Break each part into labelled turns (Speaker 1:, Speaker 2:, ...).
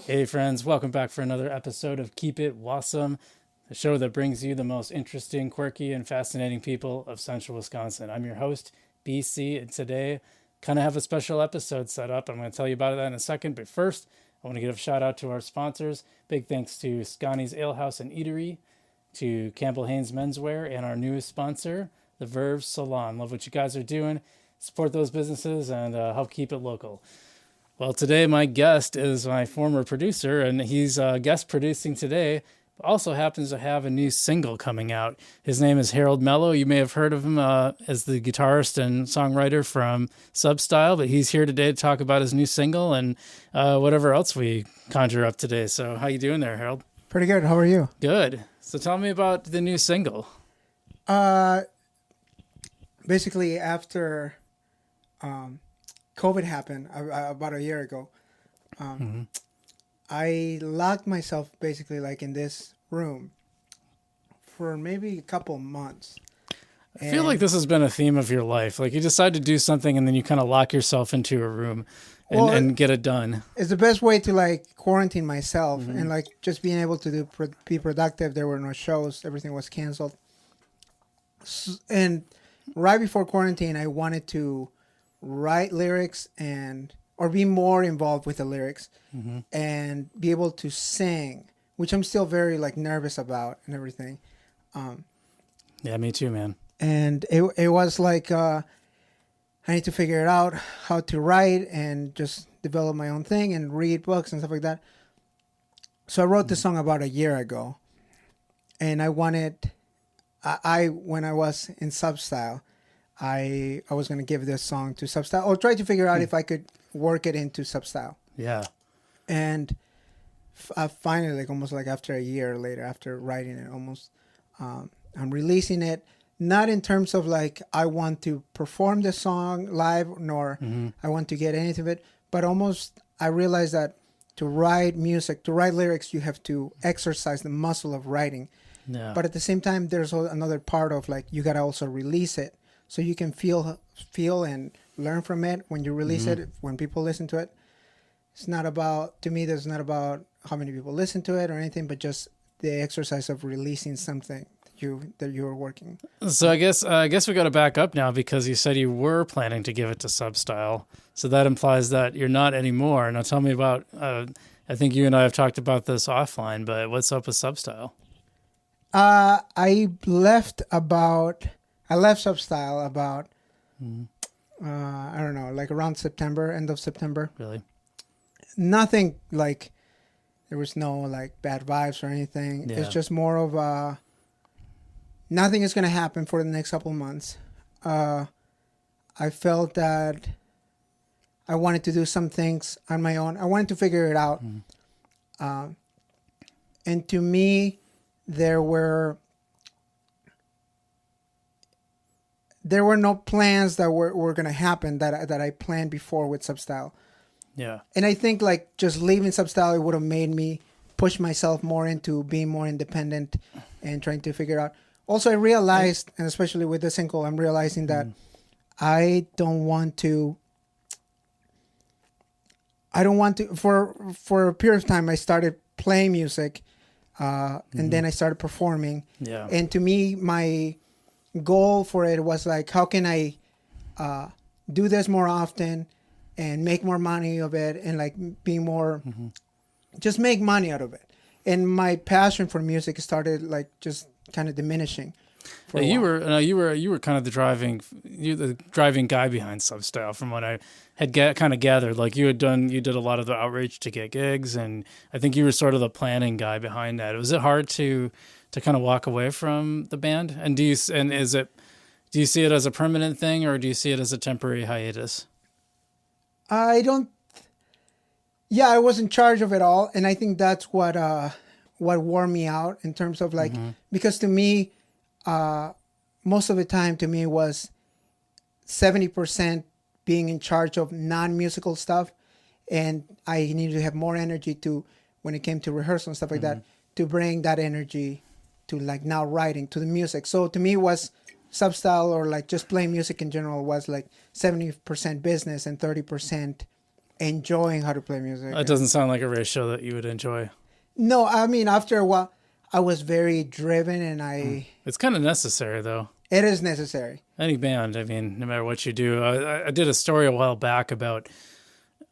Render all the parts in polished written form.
Speaker 1: Hey friends, welcome back for another episode of Keep It Wausome, the show that brings you the most interesting, quirky, and fascinating people of central Wisconsin. I'm your host, BC, and today kind of have a special episode set up. I'm going to tell you about that in a second, but first, I want to give a shout out to our sponsors. Big thanks to Scani's Alehouse and Eatery, to Campbell Haynes Menswear, and our newest sponsor, the Verve Salon. Love what you guys are doing. Support those businesses and help keep it local. Well, today my guest is my former producer, and he's guest producing today. Also happens to have a new single coming out. His name is Harold Melo. You may have heard of him as the guitarist and songwriter from Substyle, but he's here today to talk about his new single and whatever else we conjure up today. So how you doing there, Harold?
Speaker 2: Pretty good. How are you?
Speaker 1: Good. So tell me about the new single.
Speaker 2: Basically, after COVID happened about a year ago, I locked myself basically like in this room for maybe a couple months.
Speaker 1: I feel like this has been a theme of your life. Like you decide to do something and then you kind of lock yourself into a room and get it done.
Speaker 2: It's the best way to like quarantine myself and like just being able to be productive. There were no shows. Everything was canceled. And right before quarantine, I wanted to write lyrics or be more involved with the lyrics and be able to sing, which I'm still very like nervous about and everything.
Speaker 1: Yeah, me too, man.
Speaker 2: And it was like I need to figure it out how to write and just develop my own thing and read books and stuff like that. So I wrote this song about a year ago, and I wanted when I was in Substyle, I was going to give this song to Substyle or try to figure out if I could work it into Substyle.
Speaker 1: Yeah.
Speaker 2: And finally, like almost like after a year later, after writing it almost, I'm releasing it. Not in terms of like I want to perform the song live, nor I want to get anything of it, but almost I realized that to write music, to write lyrics, you have to exercise the muscle of writing.
Speaker 1: Yeah.
Speaker 2: But at the same time, there's another part of like you got to also release it. So you can feel and learn from it when you release it, when people listen to it. It's not about, to me, there's not about how many people listen to it or anything, but just the exercise of releasing something that you're working.
Speaker 1: So I guess we got to back up now because you said you were planning to give it to Substyle. So that implies that you're not anymore. Now tell me about, I think you and I have talked about this offline, but what's up with Substyle?
Speaker 2: I left Substyle about, I don't know, like around September, end of September.
Speaker 1: Really?
Speaker 2: Nothing like, there was no like bad vibes or anything.
Speaker 1: Yeah.
Speaker 2: It's just more of nothing is going to happen for the next couple of months. I felt that I wanted to do some things on my own. I wanted to figure it out. And to me, there were no plans that were going to happen that I planned before with Substyle.
Speaker 1: Yeah.
Speaker 2: And I think like just leaving Substyle, it would have made me push myself more into being more independent and trying to figure out. Also, I realized, and especially with this single, I'm realizing that I don't want to, for a period of time, I started playing music and then I started performing.
Speaker 1: Yeah.
Speaker 2: And to me, my goal for it was like, how can I do this more often and make more money of it and like be more, just make money out of it. And my passion for music started like just kind of diminishing.
Speaker 1: You were kind of the driving guy behind Substyle from what I had kind of gathered. Like you did a lot of the outreach to get gigs, and I think you were sort of the planning guy behind that. Was it hard to kind of walk away from the band? And do you see it as a permanent thing, or do you see it as a temporary hiatus?
Speaker 2: I was in charge of it all, and I think that's what wore me out in terms of like, because to me, most of the time to me was 70% being in charge of non-musical stuff, and I needed to have more energy to, when it came to rehearsal and stuff like that, to bring that energy to like now writing to the music. So to me it was Substyle, or like just playing music in general, was like 70% business and 30% enjoying how to play music.
Speaker 1: That doesn't sound like a ratio that you would enjoy.
Speaker 2: No, I mean, after a while, I was very driven, and
Speaker 1: It's kind of necessary, though.
Speaker 2: It is necessary.
Speaker 1: Any band, I mean, no matter what you do. I did a story a while back about,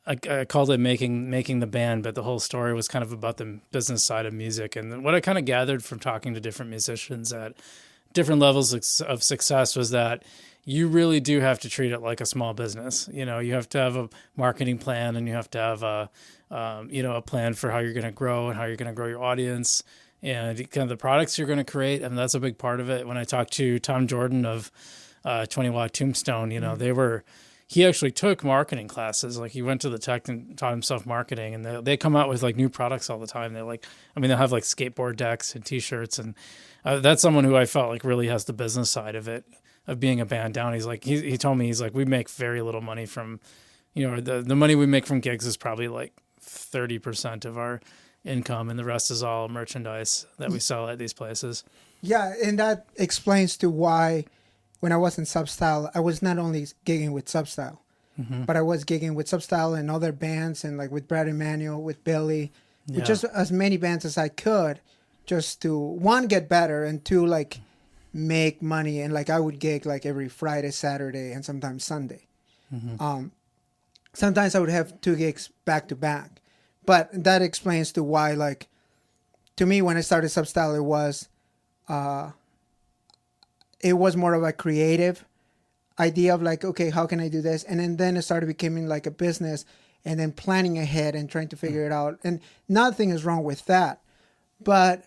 Speaker 1: I called it making the band, but the whole story was kind of about the business side of music. And what I kind of gathered from talking to different musicians at different levels of success was that you really do have to treat it like a small business. You know, you have to have a marketing plan, and you have to have a plan for how you're going to grow and how you're going to grow your audience and kind of the products you're going to create. And that's a big part of it. When I talked to Tom Jordan of 20 Watt Tombstone, he actually took marketing classes. Like, he went to the tech and taught himself marketing, and they come out with like new products all the time. They'll have like skateboard decks and t-shirts. And that's someone who I felt like really has the business side of it, of being a band down. He's like, he told me, he's like, we make very little money from, the money we make from gigs is probably like 30% of our income, and the rest is all merchandise that we sell at these places.
Speaker 2: Yeah, and that explains to why when I was in Substyle, I was not only gigging with Substyle, but I was gigging with Substyle and other bands, and like with Brad Emanuel, with Billy, with just as many bands as I could, just to, one, get better, and two, like, make money. And like, I would gig like every Friday, Saturday, and sometimes Sunday. Sometimes I would have 2 gigs back to back. But that explains to why, like, to me, when I started Substyle, it was more of a creative idea of like, okay, how can I do this? And then it started becoming like a business, and then planning ahead and trying to figure it out. And nothing is wrong with that. But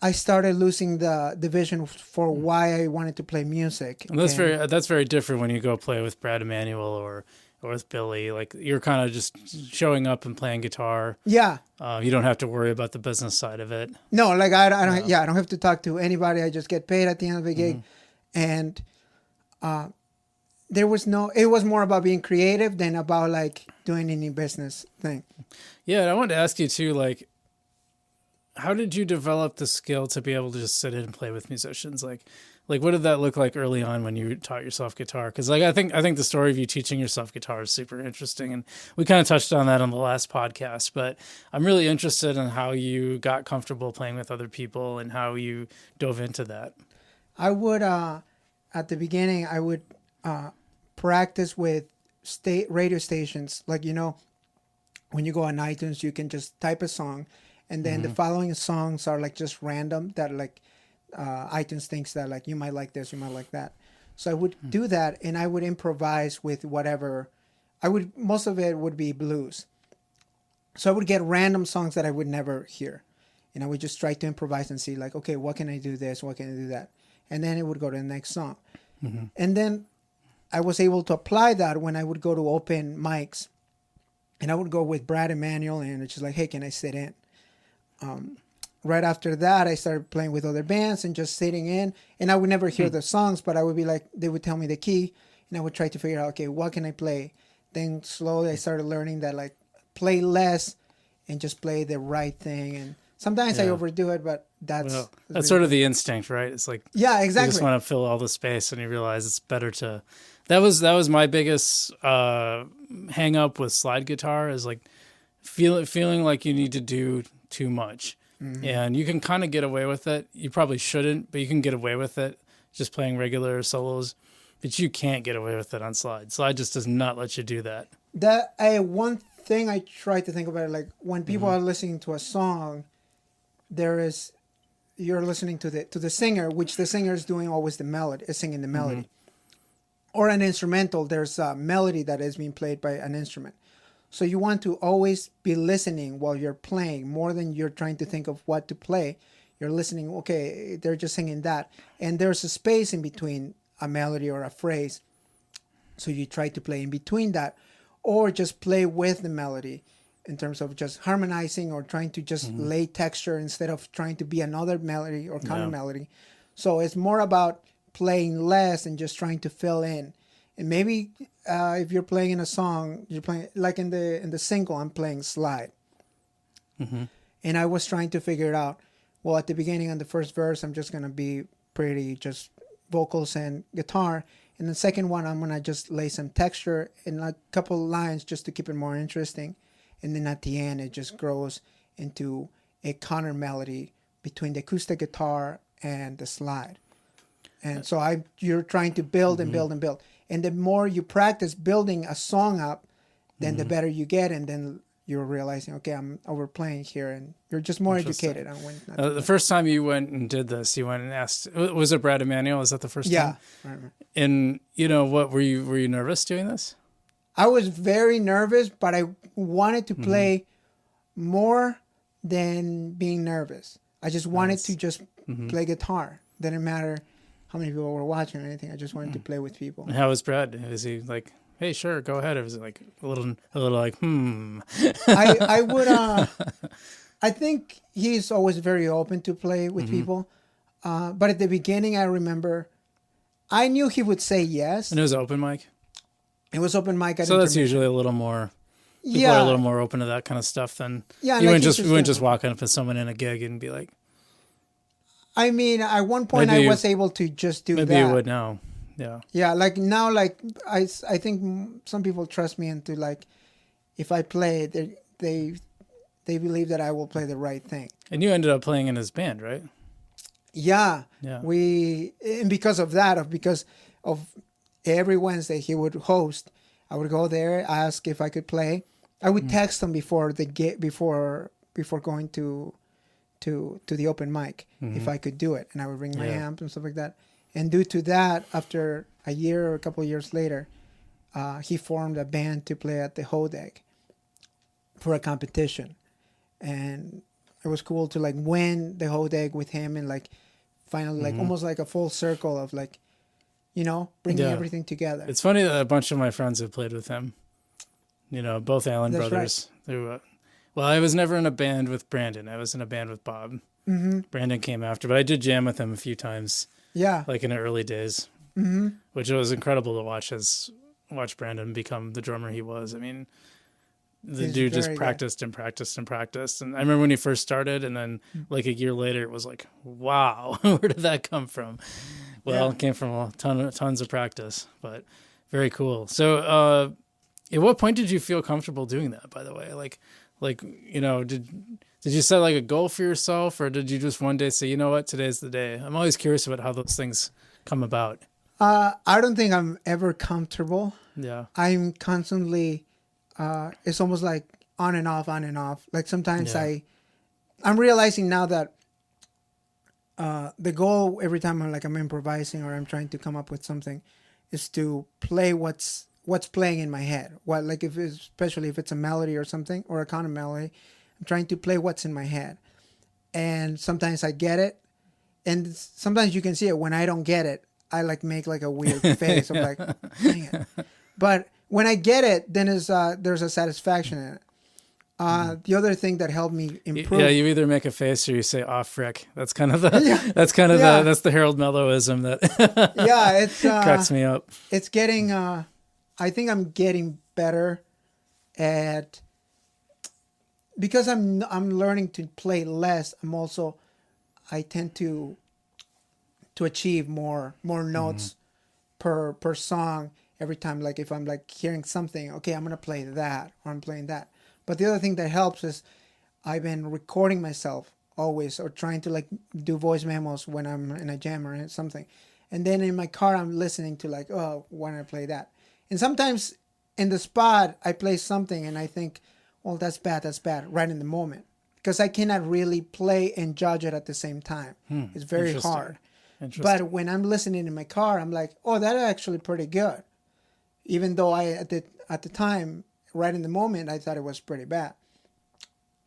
Speaker 2: I started losing the vision for why I wanted to play music.
Speaker 1: And that's very different when you go play with Brad Emanuel or with Billy. Like, you're kind of just showing up and playing guitar.
Speaker 2: Yeah.
Speaker 1: You don't have to worry about the business side of it.
Speaker 2: No, like I don't. Yeah, I don't have to talk to anybody. I just get paid at the end of the gig, and it was more about being creative than about like doing any business thing.
Speaker 1: Yeah, and I wanted to ask you too, like, how did you develop the skill to be able to just sit in and play with musicians? Like what did that look like early on when you taught yourself guitar? Because like I think the story of you teaching yourself guitar is super interesting, and we kind of touched on that on the last podcast. But I'm really interested in how you got comfortable playing with other people and how you dove into that.
Speaker 2: I would at the beginning I would practice with radio stations. Like, when you go on iTunes, you can just type a song, and then the following songs are like just random that like iTunes thinks that like you might like this, you might like that. So I would do that, and I would improvise with whatever. Most of it would be blues. So I would get random songs that I would never hear, and I would just try to improvise and see like, okay, what can I do this? What can I do that? And then it would go to the next song. And then I was able to apply that when I would go to open mics, and I would go with Brad Emanuel, and it's just like, hey, can I sit in? Right after that, I started playing with other bands and just sitting in, and I would never hear the songs, but I would be like, they would tell me the key, and I would try to figure out, okay, what can I play? Then slowly I started learning that like play less and just play the right thing. And sometimes I overdo it, but that's
Speaker 1: really sort of the instinct, right? It's like,
Speaker 2: yeah, exactly.
Speaker 1: You just want to fill all the space, and you realize it's better to. That was my biggest hang up with slide guitar, is like feeling like you need to do too much. And you can kind of get away with it. You probably shouldn't, but you can get away with it just playing regular solos. But you can't get away with it on slide. Slide just does not let you do that.
Speaker 2: One thing I try to think about it, like when people are listening to a song, you're listening to the singer, which the singer is doing always the melody, is singing the melody. Or an instrumental, there's a melody that is being played by an instrument. So you want to always be listening while you're playing, more than you're trying to think of what to play. You're listening, okay, they're just singing that. And there's a space in between a melody or a phrase. So you try to play in between that, or just play with the melody in terms of just harmonizing or trying to just lay texture instead of trying to be another melody or counter melody. So it's more about playing less and just trying to fill in. And maybe if you're playing in a song, you're playing like in the single, I'm playing slide. And I was trying to figure it out. Well, at the beginning on the first verse, I'm just going to be pretty just vocals and guitar. And the second one, I'm gonna just lay some texture in a couple lines just to keep it more interesting. And then at the end, it just grows into a counter melody between the acoustic guitar and the slide. And so you're trying to build and build and build. And the more you practice building a song up, then the better you get. And then you're realizing, okay, I'm overplaying here. And you're just more educated on when not to
Speaker 1: The first time you went and did this, you went and asked, was it Brad Emanuel? Was that the first time?
Speaker 2: Yeah. Right.
Speaker 1: And, what, were you nervous doing this?
Speaker 2: I was very nervous, but I wanted to play more than being nervous. I just wanted to just play guitar. Didn't matter how many people were watching or anything. I just wanted to play with people.
Speaker 1: And how was Brad? Is he like, hey, sure, go ahead? Or was it like a little like,
Speaker 2: I would, I think he's always very open to play with people. But at the beginning, I remember I knew he would say yes.
Speaker 1: And it was open mic?
Speaker 2: It was open mic.
Speaker 1: So that's usually a little more... People are a little more open to that kind of stuff than you wouldn't just walk up to someone in a gig and be like.
Speaker 2: I mean, at one point I was able to just do that.
Speaker 1: Maybe you would now, yeah.
Speaker 2: Yeah, like now, like I think some people trust me into like, if I play, they believe that I will play the right thing.
Speaker 1: And you ended up playing in his band, right?
Speaker 2: Yeah. And because of every Wednesday he would host. I would go there, ask if I could play. I would text them before going to the open mic if I could do it, and I would bring my amp and stuff like that. And due to that, after a year or a couple of years later, he formed a band to play at the Hodeg for a competition, and it was cool to like win the Hodeg with him and like finally like almost like a full circle of like, bringing everything together.
Speaker 1: It's funny that a bunch of my friends have played with him. Both Allen brothers. Right. I was never in a band with Brandon. I was in a band with Bob. Mm-hmm. Brandon came after, but I did jam with him a few times. Yeah. Like in the early days. Mm-hmm. Which was incredible to watch Brandon become the drummer he was. I mean, the dude just practiced and practiced and practiced. And I remember when he first started, and then like a year later, it was like, wow, where did that come from? Well, it came from tons of practice, but very cool. So, at what point did you feel comfortable doing that, by the way? Did you set like a goal for yourself, or did you just one day say, you know what, today's the day? I'm always curious about how those things come about.
Speaker 2: I don't think I'm ever comfortable.
Speaker 1: Yeah.
Speaker 2: I'm constantly, it's almost like on and off. Like sometimes I'm realizing now that the goal every time I'm improvising or I'm trying to come up with something is to play what's playing in my head. Especially if it's a melody or something or a counter melody, I'm trying to play what's in my head. And sometimes I get it, and sometimes you can see it when I don't get it. I make like a weird face of like, dang it. But when I get it, then there's a satisfaction in it. The other thing that helped me improve.
Speaker 1: Yeah, you either make a face or you say, "Oh, frick." That's kind of the that's the Harold Mellowism that
Speaker 2: it's
Speaker 1: cracks me up.
Speaker 2: It's getting I think I'm getting better at, because I'm learning to play less. I tend to achieve more notes per song every time. Like if I'm like hearing something, okay, I'm gonna play that, or I'm playing that. But the other thing that helps is I've been recording myself always, or trying to like do voice memos when I'm in a jam or something. And then in my car, I'm listening to like, oh, why don't I play that? And sometimes in the spot, I play something and I think, well, that's bad, right in the moment. Because I cannot really play and judge it at the same time. It's very hard. But when I'm listening in my car, I'm like, oh, that's actually pretty good. Even though at the time, right in the moment, I thought it was pretty bad.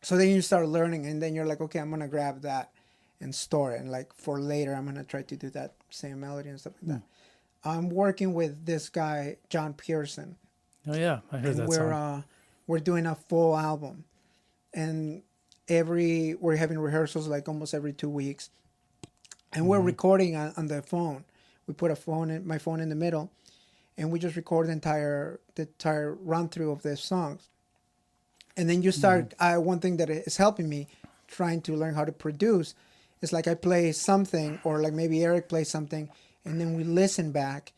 Speaker 2: So then you start learning, and then you're like, okay, I'm going to grab that and store it. And like for later, I'm going to try to do that same melody and stuff like that. I'm working with this guy, John Pearson.
Speaker 1: Oh, yeah. I heard that song.
Speaker 2: We're doing a full album. And we're having rehearsals like almost every 2 weeks. And we're recording on the phone. We put my phone in the middle, and we just record the entire run through of the songs. And then you start, one thing that is helping me trying to learn how to produce is like I play something, or like maybe Eric plays something, and then we listen back,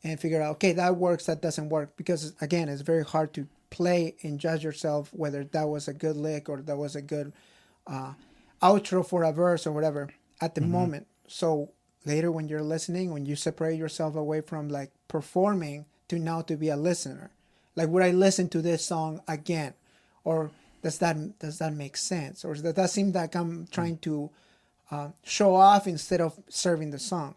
Speaker 2: and figure out, okay, that works, that doesn't work. Because again, it's very hard to play and judge yourself whether that was a good lick or that was a good outro for a verse or whatever at the moment. So later when you're listening, when you separate yourself away from like performing to now to be a listener, like would I listen to this song again, or does that make sense, or does that seem like I'm trying to show off instead of serving the song?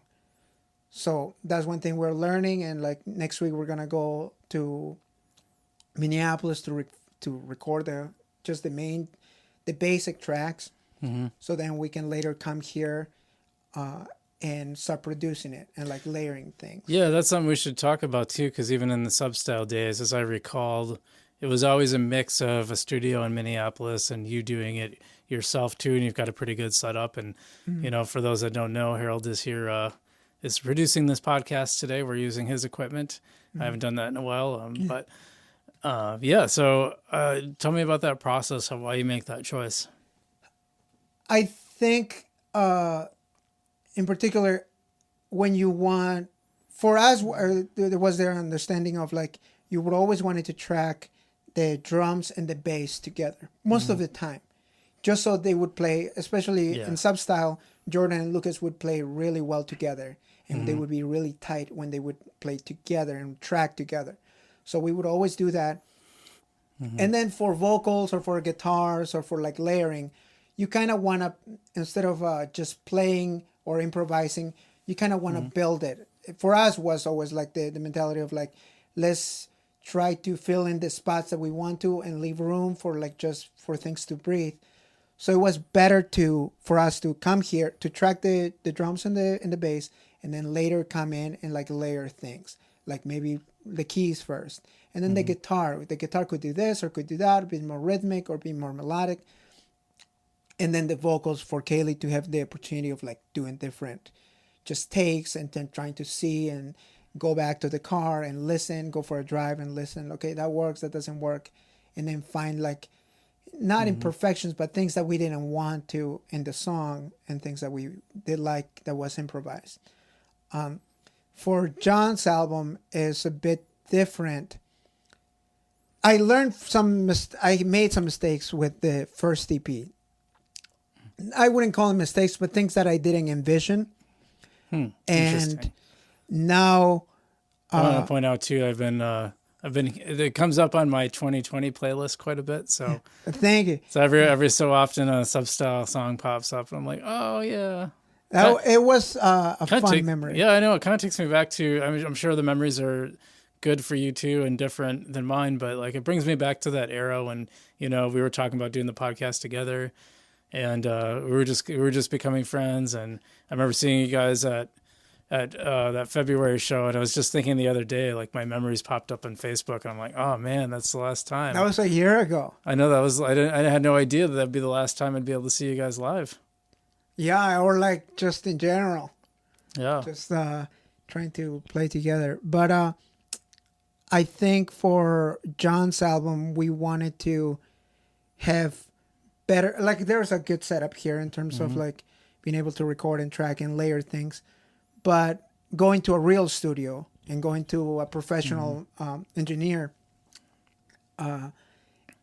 Speaker 2: So that's one thing we're learning, and like next week we're gonna go to Minneapolis to record the basic tracks. So then we can later come here and start producing it and like layering things.
Speaker 1: Yeah, that's something we should talk about too, because even in the Substyle days, as I recalled, it was always a mix of a studio in Minneapolis and you doing it yourself too, and you've got a pretty good setup. And you know, for those that don't know, Harold is here, is producing this podcast today. We're using his equipment. I haven't done that in a while, but yeah. So tell me about that process of why you make that choice.
Speaker 2: I think, in particular, when you want, for us, there was their understanding of like you would always wanted to track the drums and the bass together most of the time, just so they would play, especially in Substyle. Jordan and Lucas would play really well together, and they would be really tight when they would play together and track together. So we would always do that. And then for vocals or for guitars or for like layering, you kind of want to, instead of just playing or improvising, you kind of want to build it. For us was always like the mentality of like, let's try to fill in the spots that we want to and leave room for like just for things to breathe. So it was better for us to come here to track the drums and the bass, and then later come in and like layer things, like maybe the keys first, and then the guitar. The guitar could do this or could do that, be more rhythmic or be more melodic. And then the vocals for Kaylee to have the opportunity of like doing different just takes, and then trying to see and go back to the car and listen, go for a drive and listen. Okay, that works, that doesn't work. And then find like, not imperfections, but things that we didn't want to in the song and things that we did like that was improvised. For John's album is a bit different. I learned I made some mistakes with the first EP. I wouldn't call them mistakes, but things that I didn't envision. And now,
Speaker 1: I want to point out too, I've been, it comes up on my 2020 playlist quite a bit. So
Speaker 2: thank you.
Speaker 1: So every so often a Substyle song pops up and I'm like, oh yeah.
Speaker 2: It was a fun memory.
Speaker 1: Yeah, I know. It kind of takes me back to, I mean, I'm sure the memories are good for you too and different than mine, but like it brings me back to that era when, you know, we were talking about doing the podcast together. And we were just becoming friends, and I remember seeing you guys at that February show, and I was just thinking the other day, like my memories popped up on Facebook, and I'm like, oh man, that's the last time.
Speaker 2: That was a year ago.
Speaker 1: I know I had no idea that'd be the last time I'd be able to see you guys live.
Speaker 2: Yeah, or like just in general.
Speaker 1: Yeah.
Speaker 2: Just trying to play together, but I think for John's album, we wanted to have better, like there's a good setup here in terms of like being able to record and track and layer things, but going to a real studio and going to a professional engineer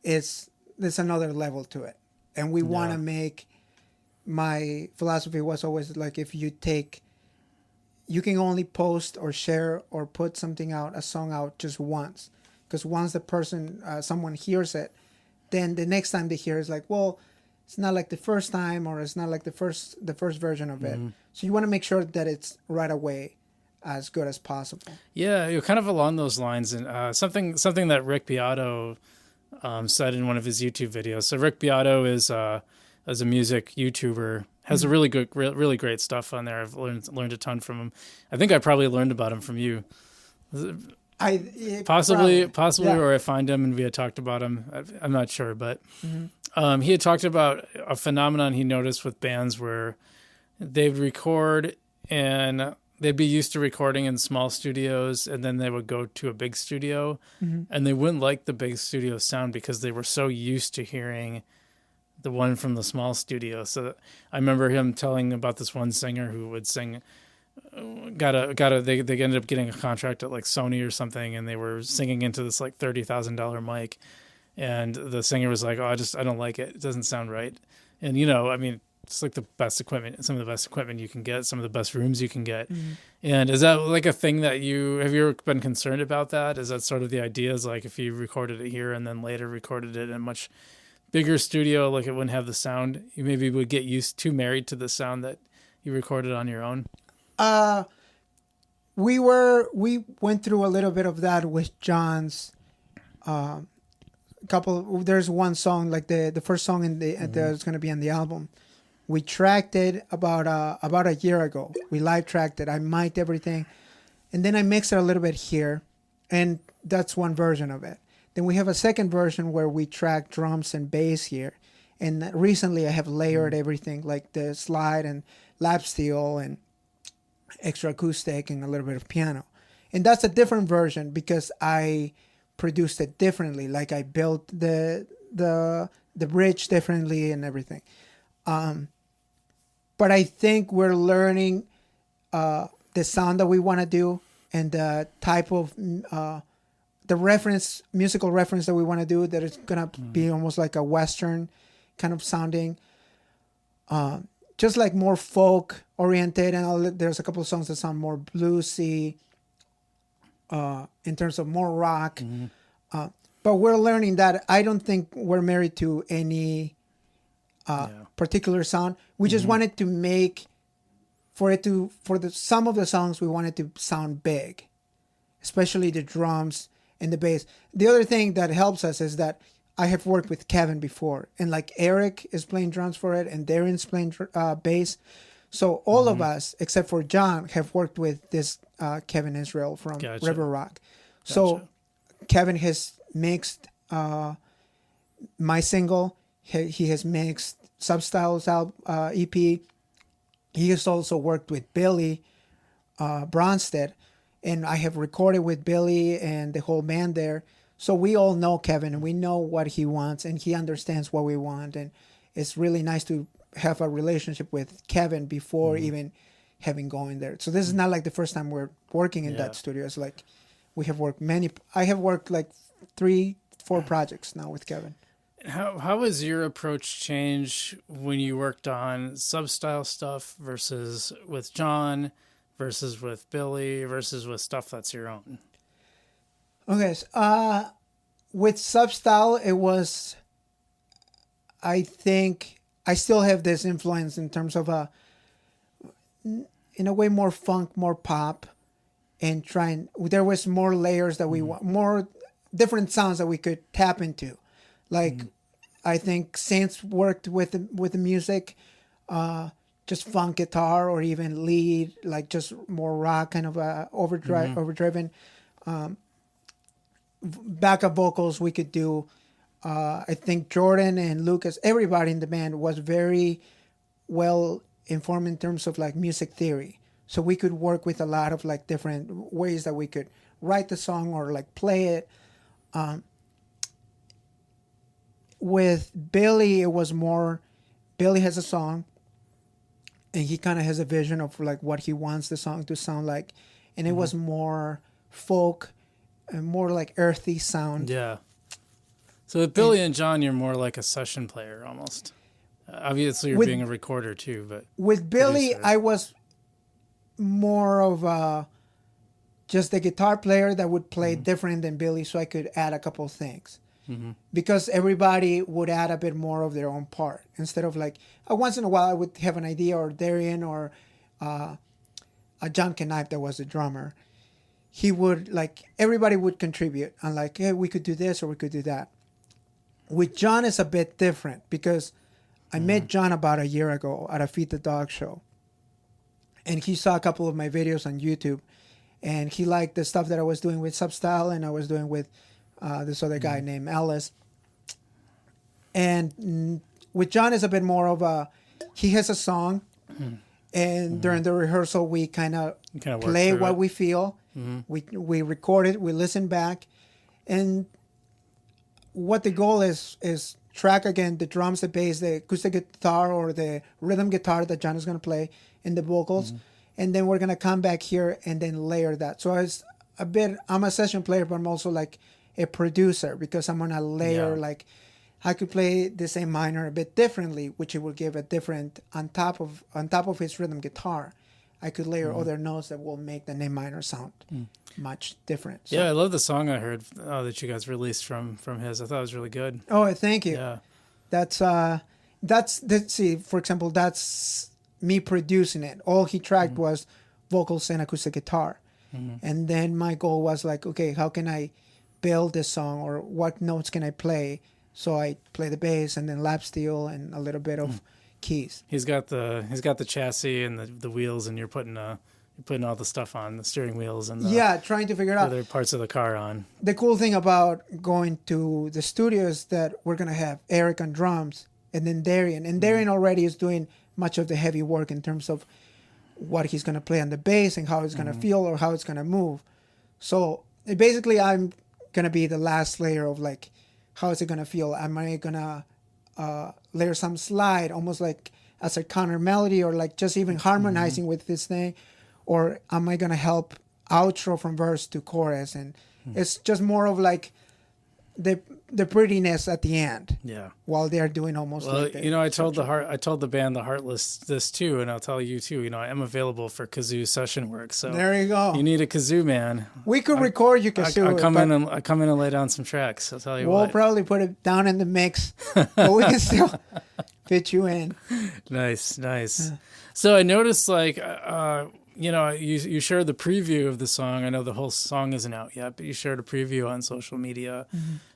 Speaker 2: there's another level to it. And we want to make, my philosophy was always like, if you can only post or share or put something out, a song out just once, because once the person someone hears it, then the next time they hear it's like, well, it's not like the first time, or it's not like the first version of it. So you want to make sure that it's right away as good as possible. Yeah,
Speaker 1: you're kind of along those lines, and something that Rick Beato said in one of his YouTube videos. So Rick Beato is as a music YouTuber, has a really great stuff on there. I've learned a ton from him. I think I probably learned about him from you. Possibly, yeah. Or I find him and we had talked about him. I'm not sure, but he had talked about a phenomenon he noticed with bands where they'd record and they'd be used to recording in small studios, and then they would go to a big studio and they wouldn't like the big studio sound because they were so used to hearing the one from the small studio. So I remember him telling about this one singer who would sing they ended up getting a contract at like Sony or something, and they were singing into this like $30,000 mic, and the singer was like, "Oh, I don't like it. It doesn't sound right." And I mean, it's like the best equipment, some of the best equipment you can get, some of the best rooms you can get.
Speaker 2: Mm-hmm.
Speaker 1: And is that like a thing that have you ever been concerned about that? Is that sort of the idea? Is like if you recorded it here and then later recorded it in a much bigger studio, like it wouldn't have the sound, you maybe would get too married to the sound that you recorded on your own?
Speaker 2: We went through a little bit of that with John's there's one song, like the first song that's going to be on the album. We tracked it about a year ago. We live tracked it. I mic'd everything, and then I mixed it a little bit here, and that's one version of it. Then we have a second version where we track drums and bass here, and recently I have layered everything, like the slide and lap steel and extra acoustic and a little bit of piano. And that's a different version because I produced it differently. Like I built the bridge differently and everything. But I think we're learning the sound that we want to do and the type of the musical reference that we want to do, that it's gonna be almost like a Western kind of sounding. Just like more folk oriented, and there's a couple of songs that sound more bluesy in terms of more rock. But we're learning that. I don't think we're married to any particular sound. We just wanted to make some of the songs we wanted to sound big, especially the drums and the bass. The other thing that helps us is that I have worked with Kevin before, and like Eric is playing drums for it, and Darren's playing bass. So all of us, except for John, have worked with this Kevin Israel from River Rock. Gotcha. So Kevin has mixed my single. He has mixed Substyle's EP. He has also worked with Billy Bronsted, and I have recorded with Billy and the whole band there. So we all know Kevin, and we know what he wants, and he understands what we want. And it's really nice to have a relationship with Kevin before even having going there. So this is not like the first time we're working in that studio. It's like we have worked I have worked like 3-4 projects now with Kevin.
Speaker 1: How has your approach changed when you worked on Substyle stuff versus with John, versus with Billy, versus with stuff that's your own?
Speaker 2: Okay, so, with Substyle, it was, I think, I still have this influence in terms of in a way, more funk, more pop, and there was more layers that we want, more different sounds that we could tap into. Like, I think Saints worked with the music, just funk guitar or even lead, like just more rock, kind of overdriven. Backup vocals we could do. I think Jordan and Lucas, everybody in the band was very well informed in terms of like music theory. So we could work with a lot of like different ways that we could write the song or like play it. With Billy, it was more, Billy has a song and he kind of has a vision of like what he wants the song to sound like. And it was more folk and more like earthy sound.
Speaker 1: Yeah. So with Billy and John, you're more like a session player almost. Obviously, you're being a recorder too, but
Speaker 2: with Billy, producer. I was more of just the guitar player that would play different than Billy, so I could add a couple of things. Because everybody would add a bit more of their own part instead of like once in a while I would have an idea, or Darian or a John Knife that was the drummer. He would like, everybody would contribute and like, hey, we could do this or we could do that. With John, it's a bit different because I met John about a year ago at a Feed the Dog show. And he saw a couple of my videos on YouTube. And he liked the stuff that I was doing with Substyle and I was doing with this other guy named Alice. And with John, it's a bit more of he has a song. And during the rehearsal, we kind of play what we feel. We record it, we listen back. And what the goal is track again the drums, the bass, the acoustic guitar, or the rhythm guitar that John is going to play, and the vocals. and then we're gonna come back here and then layer that. So I'm a session player, but I'm also like a producer, because I'm gonna layer like I could play this A minor a bit differently, which it will give a different on top of his rhythm guitar. I could layer other notes that will make the A minor sound much different. So,
Speaker 1: yeah, I love the song I heard that you guys released from his. I thought it was really good.
Speaker 2: oh, thank you.
Speaker 1: Yeah.
Speaker 2: That's see, for example, that's me producing it. All he tracked was vocals and acoustic guitar. And then my goal was like, okay, how can I build this song, or what notes can I play? So I play the bass and then lap steel and a little bit of keys.
Speaker 1: He's got the chassis and the wheels, and you're putting all the stuff on the steering wheels and
Speaker 2: trying to figure out
Speaker 1: other parts of the car on.
Speaker 2: The cool thing about going to the studio is that we're gonna have Eric on drums, and then Darian. And Darian already is doing much of the heavy work in terms of what he's gonna play on the bass and how it's gonna feel or how it's gonna move. So basically, I'm gonna be the last layer of like, how is it gonna feel? Am I gonna layer some slide, almost like as a counter melody, or like just even harmonizing with this thing, or am I gonna help outro from verse to chorus? And it's just more of like the prettiness at the end.
Speaker 1: Yeah.
Speaker 2: While they're doing almost.
Speaker 1: Well,
Speaker 2: like
Speaker 1: I told the band The Heartless this too, and I'll tell you too. I am available for kazoo session work. So
Speaker 2: there you go.
Speaker 1: You need a kazoo man.
Speaker 2: We could record you kazoo.
Speaker 1: I come in and lay down some tracks. I'll tell you
Speaker 2: we'll
Speaker 1: what.
Speaker 2: probably put it down in the mix, but we can still fit you in.
Speaker 1: Nice. So I noticed like. You shared the preview of the song. I know the whole song isn't out yet, but you shared a preview on social media.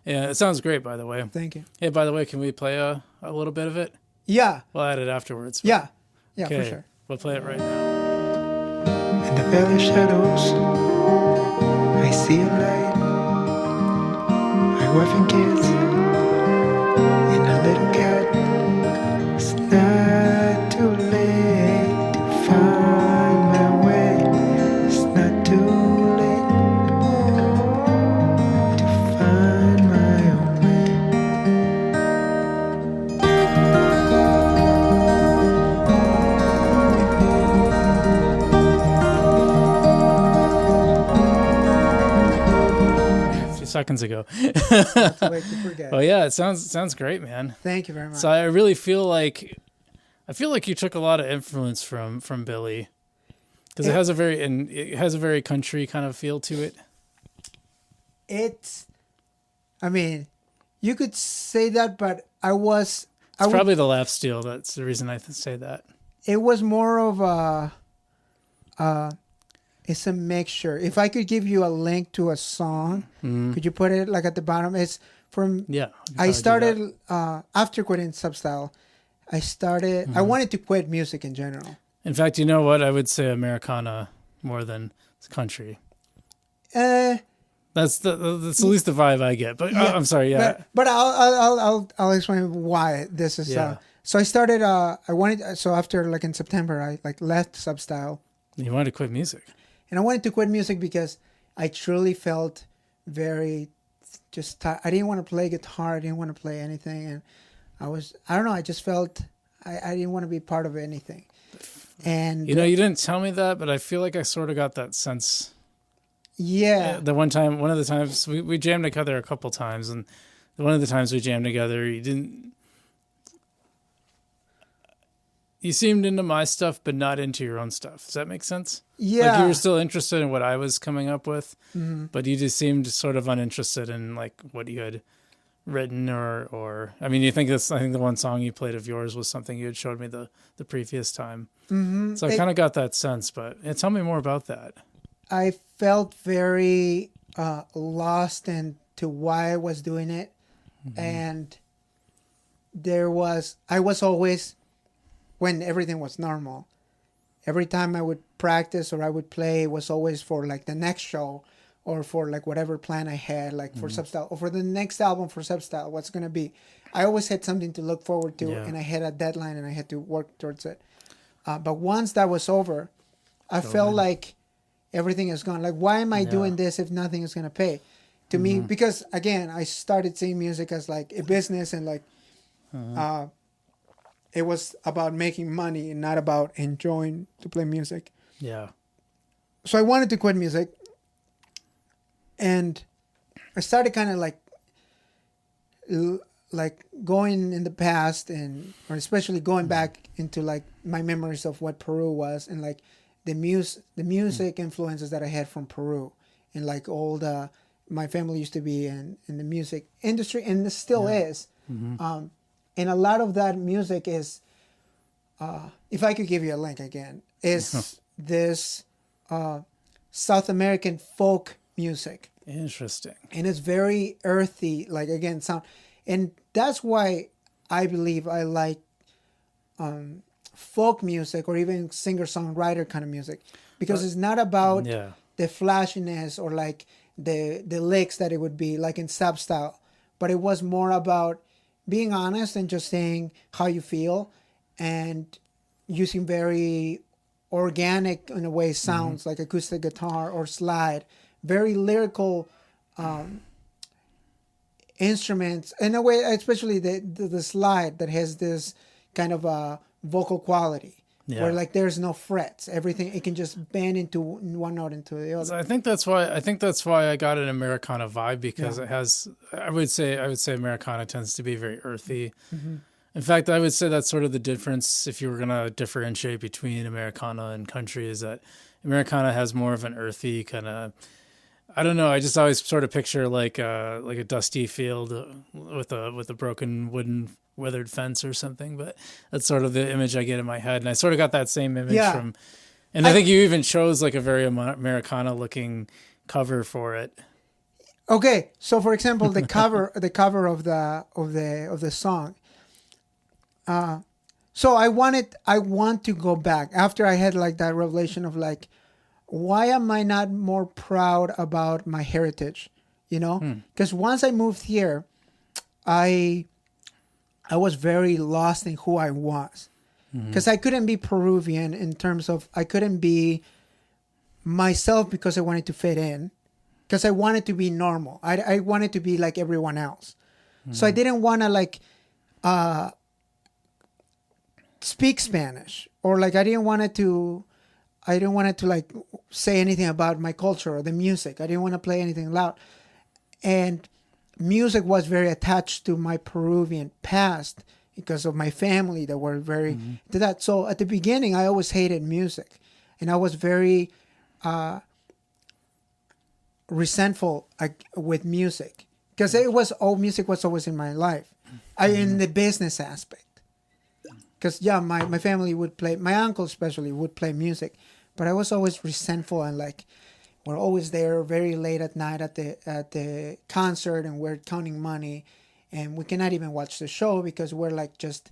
Speaker 1: Yeah, it sounds great, by the way.
Speaker 2: Thank you.
Speaker 1: Hey, by the way, can we play a little bit of it?
Speaker 2: Yeah.
Speaker 1: We'll add it afterwards.
Speaker 2: Yeah,
Speaker 1: okay,
Speaker 2: for sure.
Speaker 1: We'll play it right now.
Speaker 3: In the valley shadows, I see a light. My wife and kids, and a little cat. It's not too late to find my way. It's not too late to find my own
Speaker 1: A few seconds ago.
Speaker 2: That's a way to forget.
Speaker 1: Well, yeah, it sounds great, man.
Speaker 2: Thank you very much.
Speaker 1: So I really feel like you took a lot of influence from Billy, because it has a very country kind of feel to it.
Speaker 2: I mean, you could say that, but
Speaker 1: It's probably the lap steel. That's the reason I say that.
Speaker 2: It was more of it's a mixture. If I could give you a link to a song, could you put it like at the bottom? It's from.
Speaker 1: Yeah.
Speaker 2: I started after quitting Substyle. I wanted to quit music in general.
Speaker 1: In fact, you know what? I would say Americana more than country. That's at least the vibe I get. But
Speaker 2: yeah,
Speaker 1: I'm sorry. Yeah.
Speaker 2: But I'll explain why this is.
Speaker 1: Yeah.
Speaker 2: So I started. So after like in September, I like left Substyle.
Speaker 1: You wanted to quit music.
Speaker 2: And I wanted to quit music because I truly felt very I didn't want to play guitar. I didn't want to play anything. And I don't know. I just felt I didn't want to be part of anything. And
Speaker 1: you didn't tell me that, but I feel like I sort of got that sense.
Speaker 2: Yeah.
Speaker 1: One of the times we jammed together a couple times, and one of the times we jammed together, you seemed into my stuff, but not into your own stuff. Does that make sense?
Speaker 2: Yeah.
Speaker 1: Like you were still interested in what I was coming up with, but you just seemed sort of uninterested in like what you had written or I mean, I think the one song you played of yours was something you had showed me the previous time. Mm-hmm. So I kind of got that sense, but tell me more about that.
Speaker 2: I felt very lost into why I was doing it. And I was always, when everything was normal, every time I would practice or I would play, it was always for like the next show or for like whatever plan I had, like for Substyle or for the next album for Substyle, what's going to be. I always had something to look forward to and I had a deadline and I had to work towards it. But once that was over, I felt like everything is gone. Like, why am I doing this if nothing is going to pay? To me, because again, I started seeing music as like a business and like it was about making money and not about enjoying to play music.
Speaker 1: Yeah.
Speaker 2: So I wanted to quit music, and I started kind of like going in the past, or especially going back into like my memories of what Peru was, and like the music influences that I had from Peru, and like all the my family used to be in the music industry, and this still is. And a lot of that music is, if I could give you a link again, is this South American folk music.
Speaker 1: Interesting.
Speaker 2: And it's very earthy, like again, sound. And that's why I believe I like folk music or even singer-songwriter kind of music. Because it's not about the flashiness or like the licks that it would be like in Substyle. But it was more about being honest and just saying how you feel and using very organic, in a way, sounds like acoustic guitar or slide. Very lyrical instruments in a way, especially the slide that has this kind of a vocal quality where like there's no frets. Everything, it can just bend into one note into the other.
Speaker 1: I think that's why I got an Americana vibe, because it has, I would say Americana tends to be very earthy. In fact, I would say that's sort of the difference, if you were going to differentiate between Americana and country, is that Americana has more of an earthy kind of, I don't know, I just always sort of picture like a dusty field with a broken wooden weathered fence or something, but that's sort of the image I get in my head. And I sort of got that same image from, and I think you even chose like a very Americana looking cover for it.
Speaker 2: Okay. So for example, the cover of the song, so I want to go back after I had like that revelation of like, why am I not more proud about my heritage? You know, because once I moved here, I was very lost in who I was, because I couldn't be Peruvian in terms of, I couldn't be myself because I wanted to fit in, because I wanted to be normal. I wanted to be like everyone else. So I didn't want to like, speak Spanish, or like I didn't want to like say anything about my culture or the music. I didn't want to play anything loud. And music was very attached to my Peruvian past because of my family that were very to that. So at the beginning, I always hated music, and I was very resentful with music, because music was always in my life, in the business aspect. Because my family would play, my uncle especially would play music, but I was always resentful, and like we're always there very late at night at the concert, and we're counting money, and we cannot even watch the show because we're like just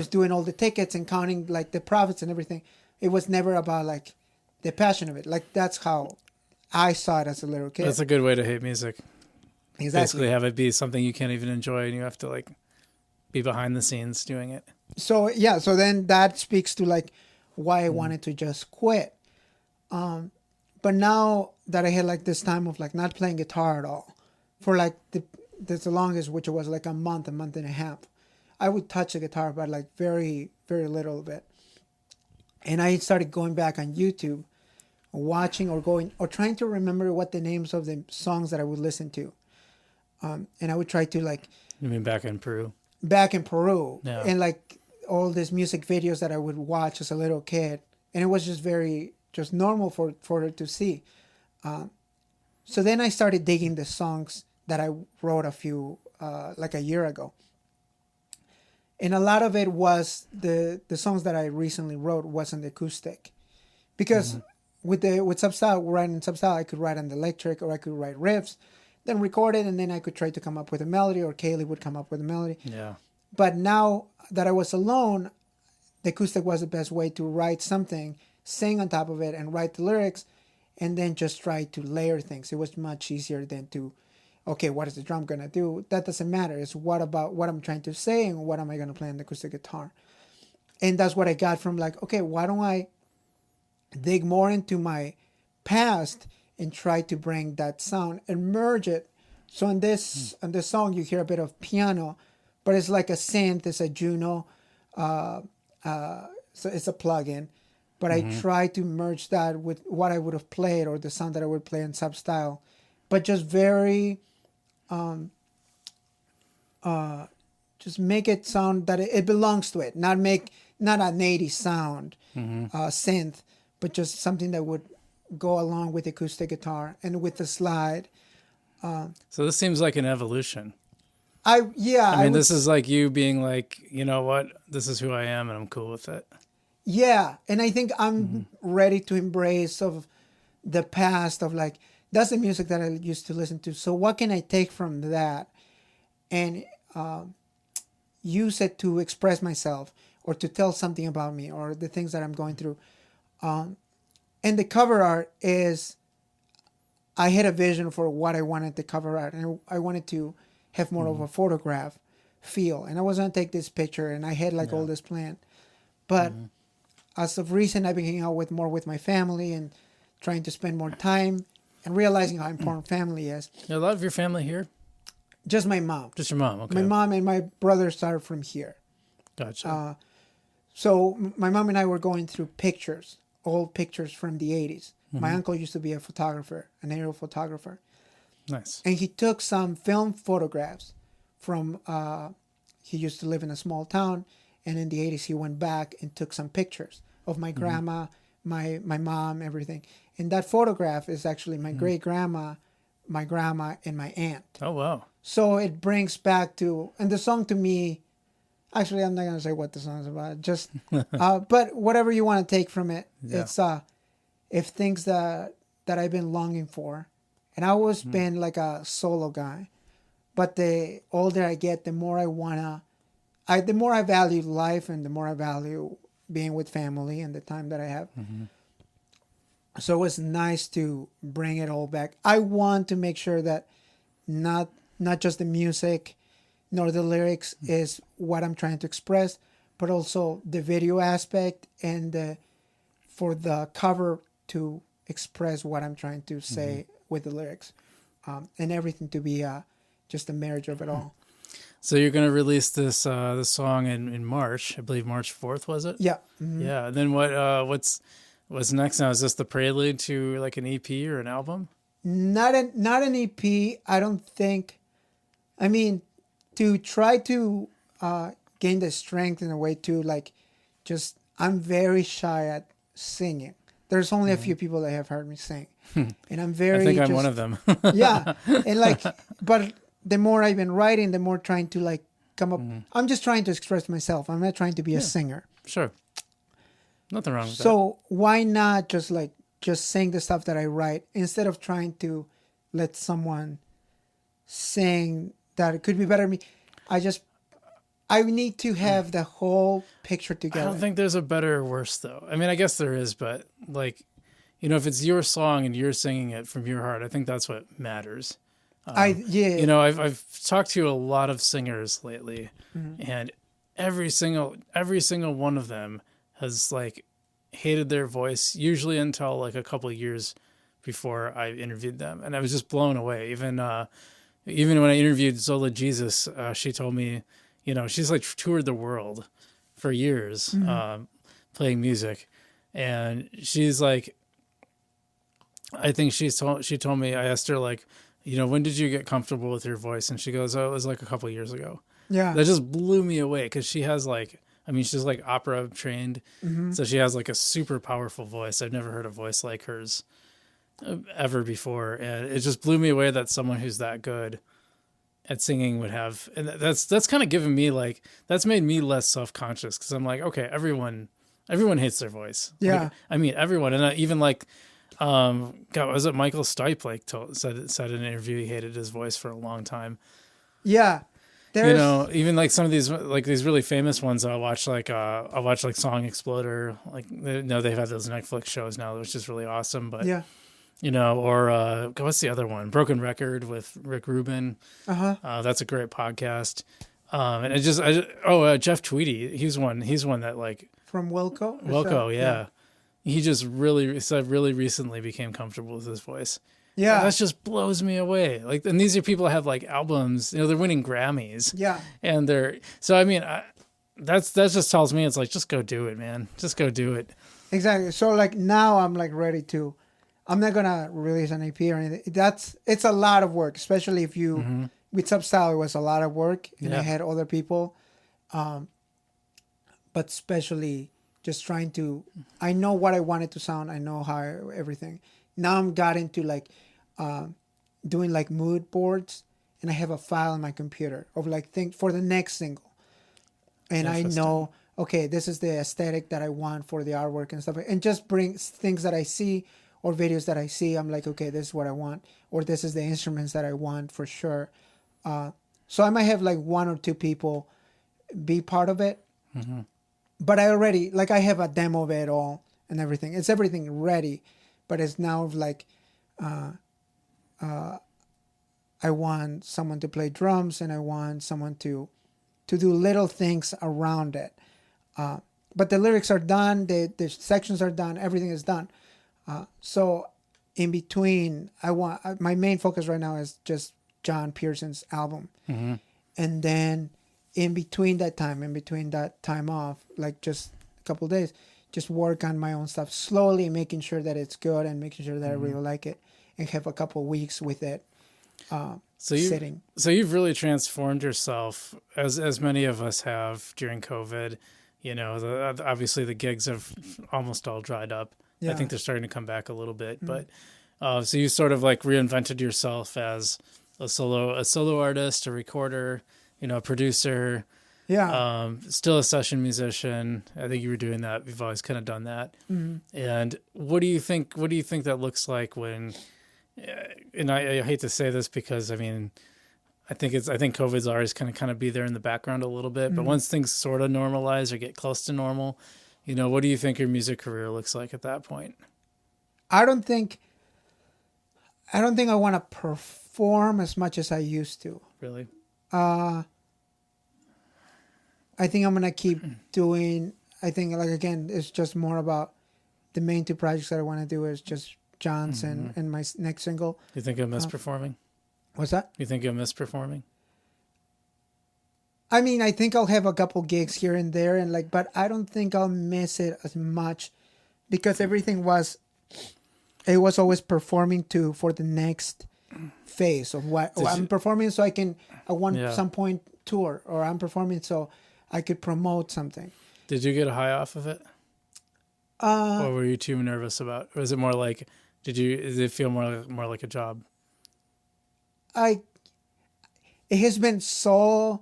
Speaker 2: doing all the tickets and counting like the profits and everything. It was never about like the passion of it. Like that's how I saw it as a little kid.
Speaker 1: That's a good way to hate music.
Speaker 2: Exactly.
Speaker 1: Basically have it be something you can't even enjoy, and you have to like be behind the scenes doing it.
Speaker 2: So so then that speaks to like why I wanted to just quit. But now that I had like this time of like not playing guitar at all for like the longest, which was like a month and a half, I would touch the guitar, but like very, very little bit. And I started going back on YouTube, watching or trying to remember what the names of the songs that I would listen to. And I would try to like...
Speaker 1: You mean back in Peru?
Speaker 2: Back in Peru.
Speaker 1: Yeah.
Speaker 2: And like all these music videos that I would watch as a little kid. And it was just normal for it to see. So then I started digging the songs that I wrote like a year ago. And a lot of it was the songs that I recently wrote wasn't acoustic. Because with Substyle, writing Substyle, I could write on the electric, or I could write riffs, then record it, and then I could try to come up with a melody, or Kaylee would come up with a melody.
Speaker 1: Yeah.
Speaker 2: But now that I was alone, the acoustic was the best way to write something, sing on top of it, and write the lyrics, and then just try to layer things. It was much easier than to, okay, what is the drum going to do? That doesn't matter. It's what about what I'm trying to say and what am I going to play on the acoustic guitar? And that's what I got from like, okay, why don't I dig more into my past and try to bring that sound and merge it. So on this song, you hear a bit of piano, but it's like a synth, it's a Juno, so it's a plugin. but I try to merge that with what I would have played or the sound that I would play in Substyle, but just very, just make it sound that it belongs to it, not an 80s sound, synth, but just something that would go along with acoustic guitar and with the slide.
Speaker 1: So this seems like an evolution.
Speaker 2: I mean,
Speaker 1: this is like you being like, you know what, this is who I am and I'm cool with it.
Speaker 2: Yeah, and I think I'm ready to embrace of the past of like, that's the music that I used to listen to. So what can I take from that and use it to express myself or to tell something about me or the things that I'm going through. And the cover art is, I had a vision for what I wanted the cover art, and I wanted to have more of a photograph feel. And I was going to take this picture, and I had like all this planned. But as of recent, I've been hanging out more with my family and trying to spend more time and realizing how important family is.
Speaker 1: A lot of your family here?
Speaker 2: Just my mom.
Speaker 1: Just your mom, okay.
Speaker 2: My mom and my brothers are from here.
Speaker 1: Gotcha.
Speaker 2: So my mom and I were going through pictures, old pictures from the 80s. My uncle used to be a photographer, an aerial photographer.
Speaker 1: Nice.
Speaker 2: And he took some film photographs from, he used to live in a small town. And in the 80s, he went back and took some pictures of my grandma, my mom, everything. And that photograph is actually my great-grandma, my grandma, and my aunt.
Speaker 1: Oh, wow.
Speaker 2: So it brings back to, and the song to me, actually, I'm not going to say what the song is about. Just, but whatever you want to take from it, it's if things that I've been longing for. And I always been like a solo guy. But the older I get, the more the more I value life and the more I value being with family and the time that I have. So it was nice to bring it all back. I want to make sure that not just the music nor the lyrics is what I'm trying to express, but also the video aspect and for the cover to express what I'm trying to say with the lyrics, and everything to be just a marriage of it all.
Speaker 1: So you're going to release this song in March, I believe March 4th, was it?
Speaker 2: Yeah.
Speaker 1: Yeah. And then what's next now? Is this the prelude to like an EP or an album?
Speaker 2: Not an EP. I don't think. I mean, to try to gain the strength in a way to like, just I'm very shy at singing. There's only a few people that have heard me sing, and I'm very.
Speaker 1: I think I'm one of them.
Speaker 2: Yeah, and like, but the more I've been writing, the more trying to like come up. I'm just trying to express myself. I'm not trying to be a singer.
Speaker 1: Sure. Nothing wrong with that.
Speaker 2: So why not just sing the stuff that I write instead of trying to let someone sing that it could be better than me. I need to have the whole picture together.
Speaker 1: I don't think there's a better or worse though. I mean, I guess there is, but like, you know, if it's your song and you're singing it from your heart, I think that's what matters. You know, I've talked to a lot of singers lately, and every single one of them has like hated their voice, usually until like a couple of years before I interviewed them, and I was just blown away. Even when I interviewed Zola Jesus, she told me, you know, she's like toured the world for years, playing music, and she's like, I think she told me, I asked her like, you know, when did you get comfortable with your voice? And she goes, oh, it was like a couple of years ago.
Speaker 2: Yeah.
Speaker 1: That just blew me away because she has like, I mean, she's like opera trained. So she has like a super powerful voice. I've never heard a voice like hers ever before. And it just blew me away that someone who's that good at singing would have, and that's kind of given me like, that's made me less self-conscious because I'm like, okay, everyone hates their voice.
Speaker 2: Yeah.
Speaker 1: Like, I mean, everyone. And even like, God, was it Michael Stipe said in an interview he hated his voice for a long time.
Speaker 2: Yeah.
Speaker 1: You know, even like some of these really famous ones I'll watch like Song Exploder, like they've had those Netflix shows now, which is really awesome. But
Speaker 2: yeah,
Speaker 1: you know, or what's the other one? Broken Record with Rick Rubin. That's a great podcast. And Jeff Tweedy, he's one that like
Speaker 2: from Wilco.
Speaker 1: Wilco, yeah. He just really recently became comfortable with his voice.
Speaker 2: Yeah.
Speaker 1: And that just blows me away. Like, and these are people that have like albums, you know, they're winning Grammys.
Speaker 2: Yeah.
Speaker 1: And so I mean, that just tells me it's like, just go do it, man. Just go do it.
Speaker 2: Exactly. So like now I'm like ready to. I'm not gonna release an EP or anything. It's a lot of work, especially if you with Substyle. It was a lot of work, and I
Speaker 1: Yeah.
Speaker 2: had other people. But especially just trying to. I know what I wanted to sound. I know how everything. Now I'm got into like doing like mood boards, and I have a file on my computer of like think for the next single, and I
Speaker 1: Interesting.
Speaker 2: know okay, this is the aesthetic that I want for the artwork and stuff, and just bring things that I see or videos that I see. I'm like, okay, this is what I want, or this is the instruments that I want for sure. So I might have like one or two people be part of it, but I already like I have a demo of it all and everything. It's everything ready, but it's now like I want someone to play drums and I want someone to do little things around it. But the lyrics are done, the sections are done, everything is done. So in between, my main focus right now is just John Pearson's album, and then in between that time off, like just a couple of days, just work on my own stuff slowly, making sure that it's good and making sure that I really like it, and have a couple of weeks with it. Sitting.
Speaker 1: So you've really transformed yourself, as many of us have during COVID. You know, obviously the gigs have almost all dried up.
Speaker 2: Yeah.
Speaker 1: I think they're starting to come back a little bit, but so you sort of like reinvented yourself as a solo artist, a recorder, you know, a producer.
Speaker 2: Yeah.
Speaker 1: Still a session musician. I think you were doing that. You've always kind of done that. And what do you think that looks like when? And I hate to say this because I mean, I think COVID's always kind of be there in the background a little bit. But once things sort of normalize or get close to normal, you know, what do you think your music career looks like at that point?
Speaker 2: I don't think I want to perform as much as I used to.
Speaker 1: Really?
Speaker 2: I think I'm gonna keep doing. I think like again, it's just more about the main two projects that I want to do is just John's and my next single.
Speaker 1: You think you'll miss performing?
Speaker 2: What's that?
Speaker 1: You think you'll miss performing?
Speaker 2: I mean, I think I'll have a couple gigs here and there, and like, but I don't think I'll miss it as much because everything was. It was always performing for the next phase of what I'm performing, so I want some point tour, or I'm performing so I could promote something.
Speaker 1: Did you get a high off of it? Or were you too nervous about? Or was it more like? Did it feel more like a job?
Speaker 2: It has been so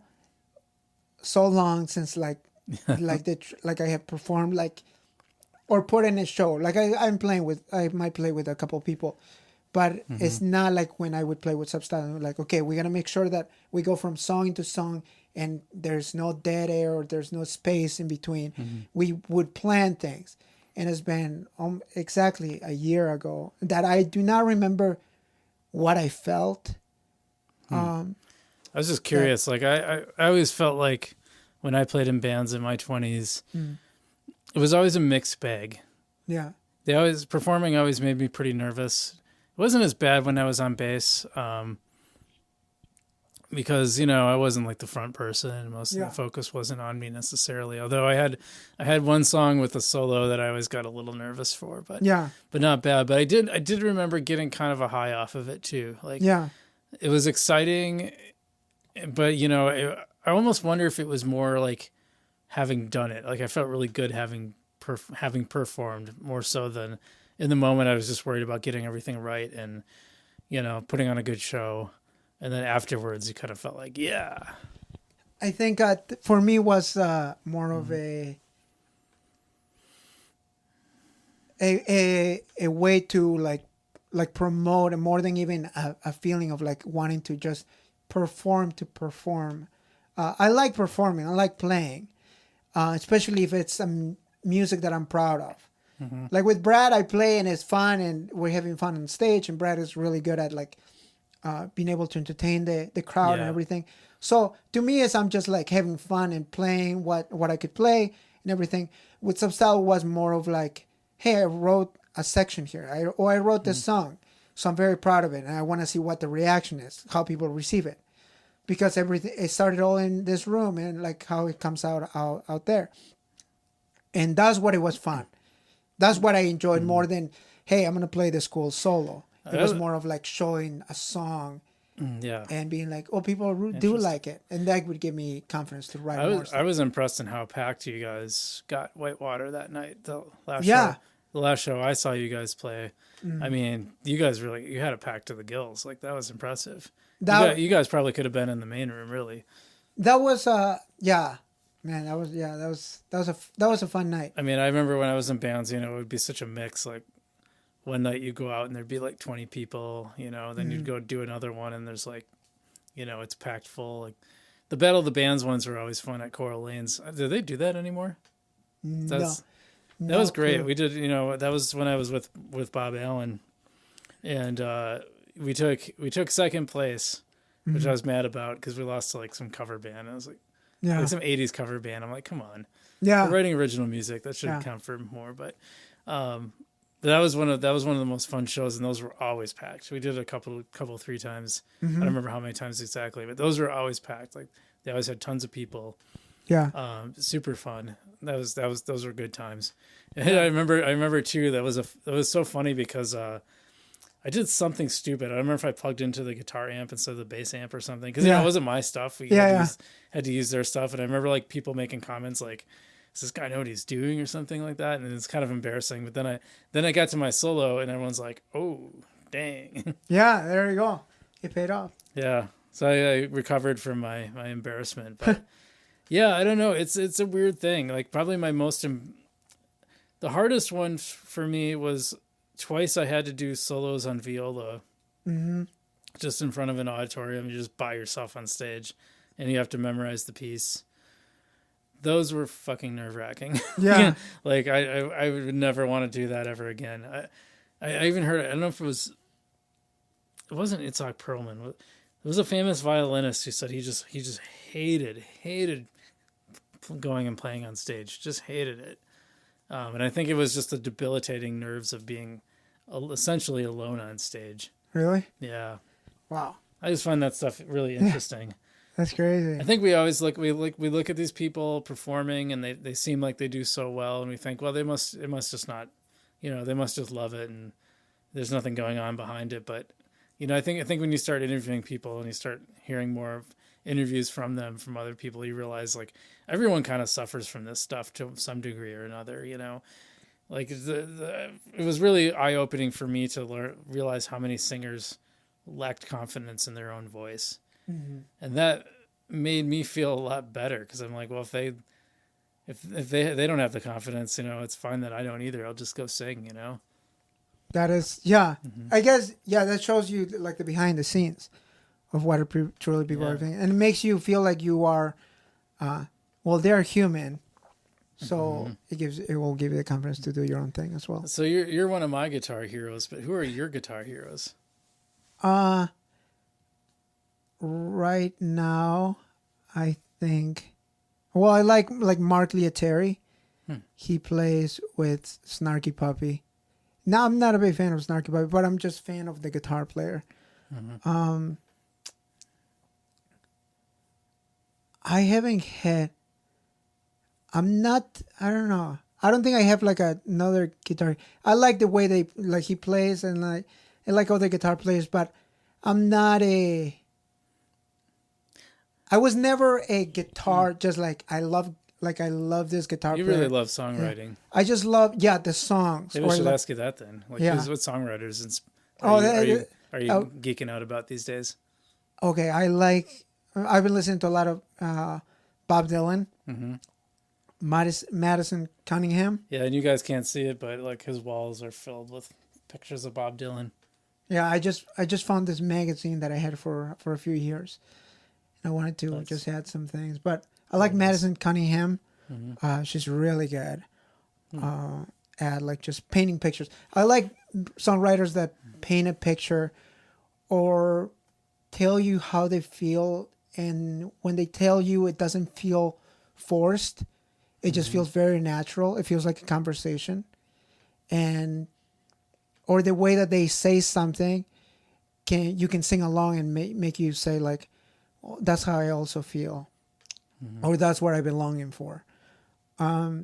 Speaker 2: long since like I have performed like or put in a show. Like I might play with a couple people, but it's not like when I would play with Substyle. Like, okay, we're gonna make sure that we go from song to song and there's no dead air or there's no space in between. We would plan things. And it's been exactly a year ago that I do not remember what I felt.
Speaker 1: I was just curious. Like I always felt like when I played in bands in my 20s, it was always a mixed bag.
Speaker 2: Yeah.
Speaker 1: Performing always made me pretty nervous. It wasn't as bad when I was on bass. Because, you know, I wasn't like the front person and most of the focus wasn't on me necessarily. Although I had one song with a solo that I always got a little nervous for, but not bad. But I did remember getting kind of a high off of it too. Like, it was exciting, but you know, I almost wonder if it was more like having done it. Like I felt really good having performed more so than in the moment. I was just worried about getting everything right and, you know, putting on a good show. And then afterwards, you kind of felt like, yeah.
Speaker 2: I think for me was more of a way to like promote, and more than even a feeling of like wanting to just perform to perform. I like performing. I like playing, especially if it's music that I'm proud of. Like with Brad, I play and it's fun and we're having fun on stage. And Brad is really good at like. Being able to entertain the crowd and everything. So to me, I'm just like having fun and playing what I could play and everything. With Substyle was more of like, hey, I wrote a section here. I wrote this song. So I'm very proud of it. And I want to see what the reaction is, how people receive it. Because it started all in this room and like how it comes out there. And that's what it was fun. That's what I enjoyed more than, hey, I'm gonna play this cool solo. It was
Speaker 1: I-
Speaker 2: more of like showing a song
Speaker 1: Yeah.
Speaker 2: and being like, oh, people do like it, and that would give me confidence to write more
Speaker 1: I
Speaker 2: stuff.
Speaker 1: was impressed in how packed you guys got Whitewater that night. The last
Speaker 2: Yeah.
Speaker 1: show, the last show I saw you guys play. I mean, you guys really you had it packed to the gills. Like that was impressive. You guys probably could have been in the main room, really.
Speaker 2: That was yeah, man. That was a fun night.
Speaker 1: I mean, I remember when I was in bands, it would be such a mix. Like one night you go out and there'd be like 20 people, then you'd go do another one and there's like, it's packed full. Like the Battle of the Bands ones were always fun at Coral Lanes. Do they do that anymore? That was great.
Speaker 2: Clue.
Speaker 1: We did, that was when I was with Bob Allen, and we took second place, which I was mad about because we lost to like some cover band. I was like some 80s cover band. I'm like, come on.
Speaker 2: Yeah.
Speaker 1: We're writing original music. That should count for more. But that was one of the most fun shows, and those were always packed. We did it a couple 3 times. I don't remember how many times exactly, but those were always packed. Like they always had tons of people.
Speaker 2: Yeah.
Speaker 1: Super fun. Those were good times. And I remember too, that was so funny because I did something stupid. I don't remember if I plugged into the guitar amp instead of the bass amp or something. Because it wasn't my stuff. We had to use their stuff. And I remember like people making comments like, does this guy know what he's doing or something like that? And it's kind of embarrassing. But then I got to my solo and everyone's like, oh, dang.
Speaker 2: Yeah, there you go. It paid off.
Speaker 1: Yeah. So I recovered from my embarrassment. But yeah, I don't know. It's a weird thing. Like probably my the hardest one for me was twice I had to do solos on viola, just in front of an auditorium. You just by yourself on stage, and you have to memorize the piece. Those were fucking nerve-wracking.
Speaker 2: Yeah.
Speaker 1: Like I would never want to do that ever again. I even heard, I don't know if it wasn't Itzhak Perlman. It was a famous violinist who said he just hated going and playing on stage. Just hated it. And I think it was just the debilitating nerves of being essentially alone on stage.
Speaker 2: Really?
Speaker 1: Yeah.
Speaker 2: Wow.
Speaker 1: I just find that stuff really interesting.
Speaker 2: That's crazy.
Speaker 1: I think we always look at these people performing and they seem like they do so well, and we think, well, it must just not, they must just love it and there's nothing going on behind it. But I think when you start interviewing people and you start hearing more of interviews from them, from other people, you realize like everyone kind of suffers from this stuff to some degree or another. Like it was really eye-opening for me to realize how many singers lacked confidence in their own voice. And that made me feel a lot better because I'm like, well, if they don't have the confidence, it's fine that I don't either. I'll just go sing,
Speaker 2: That is, yeah. I guess, that shows you like the behind the scenes of what truly people are doing. And it makes you feel like you are, they're human. So it will give you the confidence to do your own thing as well.
Speaker 1: So you're one of my guitar heroes, but who are your guitar heroes?
Speaker 2: Right now, I think, I like Mark Liateri. He plays with Snarky Puppy. Now, I'm not a big fan of Snarky Puppy, but I'm just a fan of the guitar player. I haven't had, I don't know. I don't think I have like another guitar. I like the way he plays and I like other guitar players, but I'm not I was never a guitar, just like I love this guitar player.
Speaker 1: You really love songwriting.
Speaker 2: Yeah. I just love, the songs.
Speaker 1: Maybe I should ask you that then. Like, what songwriters are you geeking out about these days?
Speaker 2: Okay, I've been listening to a lot of Bob Dylan, Madison Cunningham.
Speaker 1: Yeah, and you guys can't see it, but like his walls are filled with pictures of Bob Dylan.
Speaker 2: Yeah, I just found this magazine that I had for a few years. I wanted to just add some things, but I like Madison Cunningham. She's really good at like just painting pictures. I like songwriters that paint a picture or tell you how they feel, and when they tell you, it doesn't feel forced. It just feels very natural. It feels like a conversation, or the way that they say something, you can sing along and make you say like, that's how I also feel, or that's what I've been longing for. I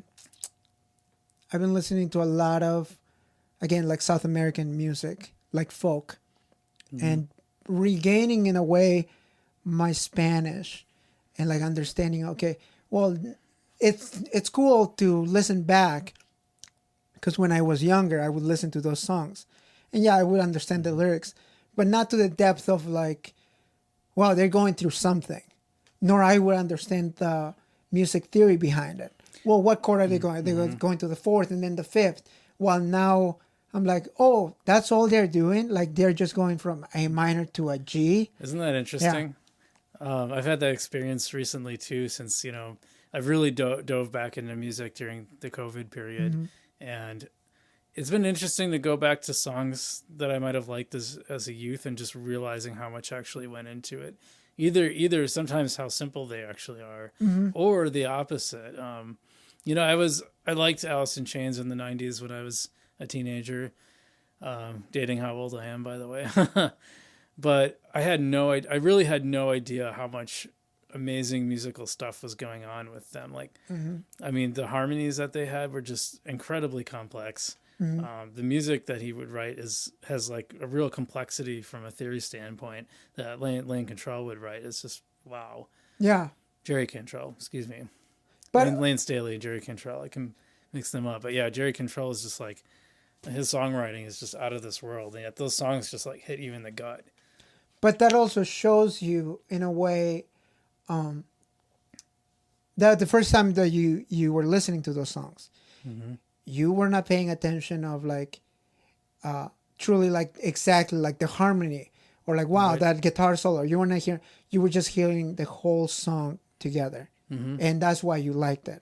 Speaker 2: I've been listening to a lot of, again, like South American music, like folk, and regaining in a way my Spanish and like understanding, okay, well, it's cool to listen back because when I was younger, I would listen to those songs and yeah, I would understand the lyrics, but not to the depth of like, wow, they're going through something, nor I would understand the music theory behind it. Well, what chord are they going? They're going to the fourth and then the fifth. Well, now I'm like, oh, that's all they're doing? Like they're just going from A minor to a G?
Speaker 1: Isn't that interesting? Yeah. I've had that experience recently too, since, you know, I've really dove back into music during the COVID period. And it's been interesting to go back to songs that I might have liked as a youth and just realizing how much actually went into it. Either sometimes how simple they actually are, or the opposite. You know, I liked Alice in Chains in the 90s when I was a teenager, dating how old I am, by the way. But I really had no idea how much amazing musical stuff was going on with them. Like, I mean, the harmonies that they had were just incredibly complex. The music that he would write has like a real complexity from a theory standpoint that Lane Control would write. It's just, wow.
Speaker 2: Yeah.
Speaker 1: Jerry Cantrell, excuse me.
Speaker 2: But
Speaker 1: Lane Staley and Jerry Cantrell. I can mix them up. But yeah, Jerry Cantrell is just like, his songwriting is just out of this world. And yet those songs just like hit you in the gut.
Speaker 2: But that also shows you in a way that the first time that you were listening to those songs, you were not paying attention of like truly like exactly like the harmony or like, wow, that guitar solo. You were not hearing, you were just hearing the whole song together. And that's why you liked it.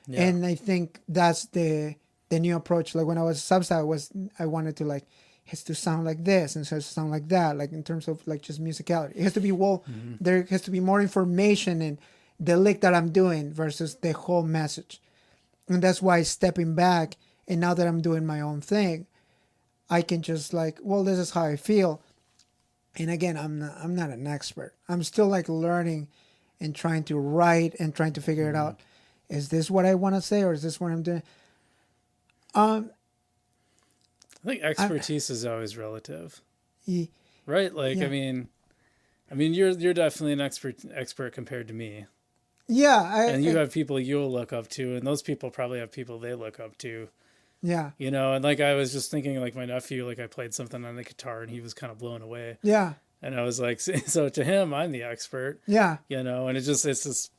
Speaker 2: Yeah. And I think that's the new approach. Like when I was Substyle, I wanted to like, it has to sound like this and it has to sound like that, like in terms of like just musicality. It has to be, there has to be more information in the lick that I'm doing versus the whole message. And that's why stepping back, and now that I'm doing my own thing, I can just like, well, this is how I feel. And again, I'm not an expert. I'm still like learning and trying to write and trying to figure it out. Is this what I want to say, or is this what I'm doing?
Speaker 1: I think expertise is always relative, right? Like, yeah. I mean, you're definitely an expert compared to me.
Speaker 2: Yeah,
Speaker 1: and you have people you'll look up to, and those people probably have people they look up to.
Speaker 2: Yeah,
Speaker 1: you know, and like I was just thinking, like my nephew, like I played something on the guitar, and he was kind of blown away.
Speaker 2: Yeah,
Speaker 1: and I was like, so to him, I'm the expert.
Speaker 2: Yeah,
Speaker 1: you know, and it's just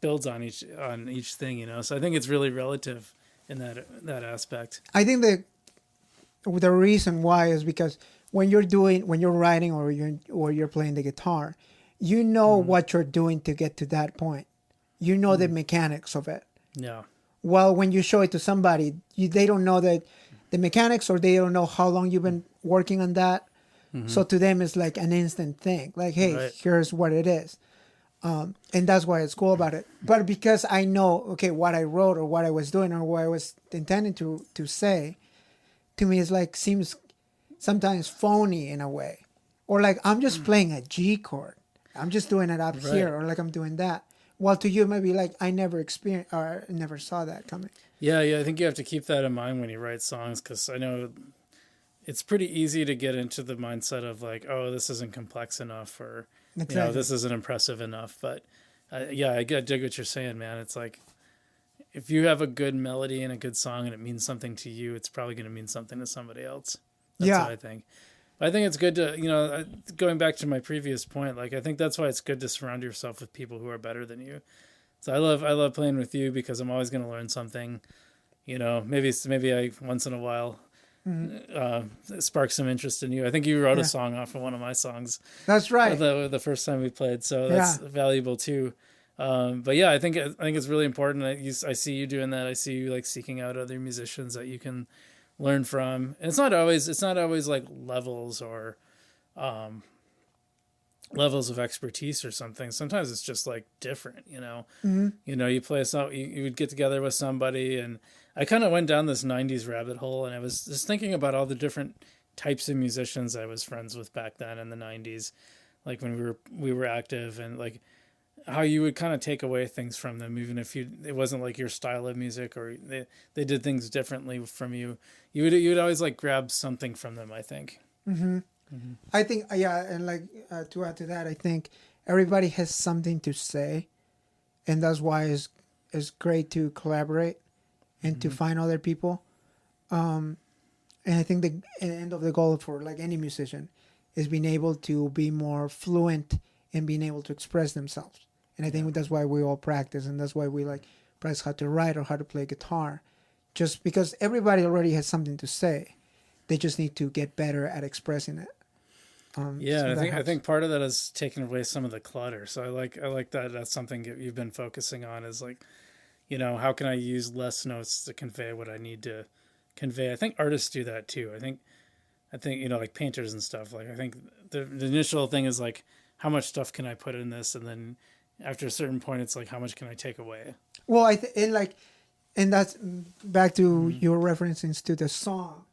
Speaker 1: builds on each thing, you know. So I think it's really relative in that aspect.
Speaker 2: I think the reason why is because when you're writing or you're playing the guitar, you know what you're doing to get to that point. You know the mechanics of it.
Speaker 1: Yeah.
Speaker 2: Well, when you show it to somebody, they don't know that the mechanics, or they don't know how long you've been working on that. So to them, it's like an instant thing. Like, hey, here's what it is. And that's why it's cool about it. But because I know, okay, what I wrote or what I was doing or what I was intending to say, to me, it's like seems sometimes phony in a way. Or like I'm just playing a G chord. I'm just doing it up here, or like I'm doing that. Well, to you, it might be like, I never experienced or never saw that coming. Yeah,
Speaker 1: I think you have to keep that in mind when you write songs, because I know it's pretty easy to get into the mindset of like, oh, this isn't complex enough, or, you know, this isn't impressive enough. But I dig what you're saying, man. It's like, if you have a good melody and a good song and it means something to you, it's probably going to mean something to somebody else. That's what I think. I think it's good to, you know, going back to my previous point, like I think that's why it's good to surround yourself with people who are better than you. So I love playing with you because I'm always going to learn something, you know. Maybe I once in a while spark some interest in you. I think you wrote a song off of one of my songs.
Speaker 2: That's right.
Speaker 1: The first time we played, so that's valuable too. But yeah, I think it's really important. I see you doing that. I see you like seeking out other musicians that you can learn from. And it's not always like levels or levels of expertise or something. Sometimes it's just like different, you know. You know, you play a song, you would get together with somebody, and I kind of went down this 90s rabbit hole, and I was just thinking about all the different types of musicians I was friends with back then in the 90s, like when we were active. And like how you would kind of take away things from them, even if it wasn't like your style of music, or they did things differently from you. You would always like grab something from them, I think.
Speaker 2: I think, yeah, and like to add to that, I think everybody has something to say, and that's why it's great to collaborate and to find other people. And I think the end of the goal for like any musician is being able to be more fluent and being able to express themselves. And I think that's why we all practice, and that's why we like practice how to write or how to play guitar, just because everybody already has something to say. They just need to get better at expressing it.
Speaker 1: Yeah, so I think part of that is taking away some of the clutter. So I like that. That's something you've been focusing on, is like, how can I use less notes to convey what I need to convey? I think artists do that too. I think like painters and stuff. Like I think the initial thing is like, how much stuff can I put in this, and then after a certain point, it's like, how much can I take away?
Speaker 2: Well, and that's back to your references to the song.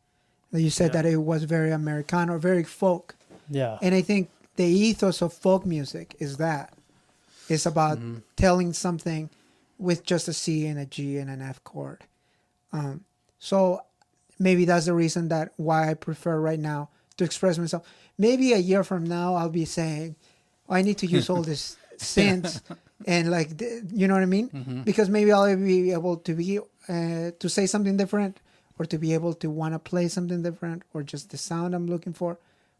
Speaker 2: You said that it was very Americano, very folk.
Speaker 1: Yeah.
Speaker 2: And I think the ethos of folk music is that. It's about telling something with just a C and a G and an F chord. So maybe that's the reason that why I prefer right now to express myself. Maybe a year from now, I'll be saying, I need to use all this synths and like, you know what I mean? Because maybe I'll be able to to say something different, or to be able to want to play something different, or just the sound I'm looking for.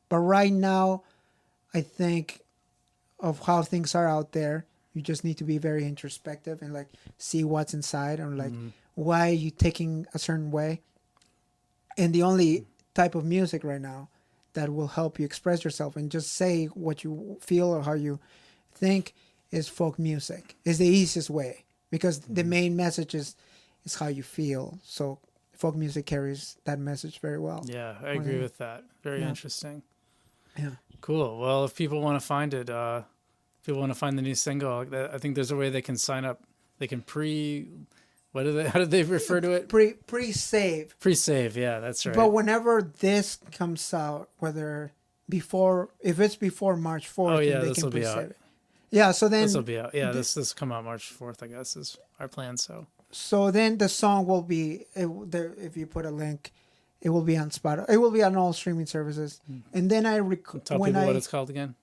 Speaker 2: But right now, I think of how things are out there, you just need to be very introspective and like see what's inside, or like why are you taking a certain way. And the only type of music right now that will help you express yourself and just say what you feel or how you think is folk music. Is the easiest way, because the main message is how you feel. So folk music carries that message very well.
Speaker 1: Yeah, I agree with that. Very interesting.
Speaker 2: Yeah.
Speaker 1: Cool. Well, if people want to find it, if people want to find the new single, I think there's a way they can sign up. They can how do they refer to it?
Speaker 2: Pre-save.
Speaker 1: Pre-save, yeah, that's right.
Speaker 2: But whenever this comes out, if it's before March 4th,
Speaker 1: yeah,
Speaker 2: they
Speaker 1: this
Speaker 2: can
Speaker 1: will be
Speaker 2: pre-save
Speaker 1: out.
Speaker 2: it. Yeah, so then
Speaker 1: This will be out. Yeah, this will come out March 4th, I guess, is our plan.
Speaker 2: So then the song will be, if you put a link, it will be on Spotify. It will be on all streaming services. And then I record.
Speaker 1: Tell people what it's called again.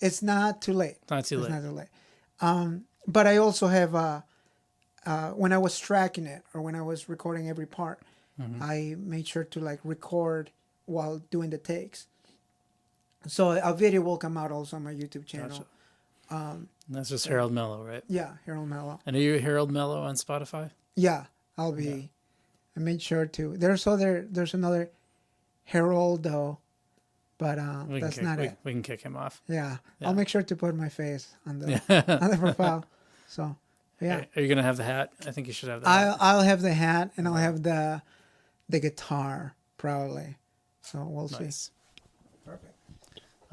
Speaker 2: It's not too late.
Speaker 1: Not too late.
Speaker 2: It's not too late. But I also have when I was tracking it, or when I was recording every part, I made sure to like record while doing the takes. So a video will come out also on my YouTube channel.
Speaker 1: Gotcha. That's just Harold Melo, right?
Speaker 2: Yeah, Harold Melo.
Speaker 1: And are you Harold Melo on Spotify?
Speaker 2: Yeah, I'll be. Yeah. I made sure to. There's another Harold though, but that's not it.
Speaker 1: We can kick him off.
Speaker 2: Yeah, I'll make sure to put my face on the on the profile. So yeah.
Speaker 1: Are you gonna have the hat? I think you should have the hat.
Speaker 2: I'll have the hat, and I'll have the guitar probably. So we'll see. Perfect.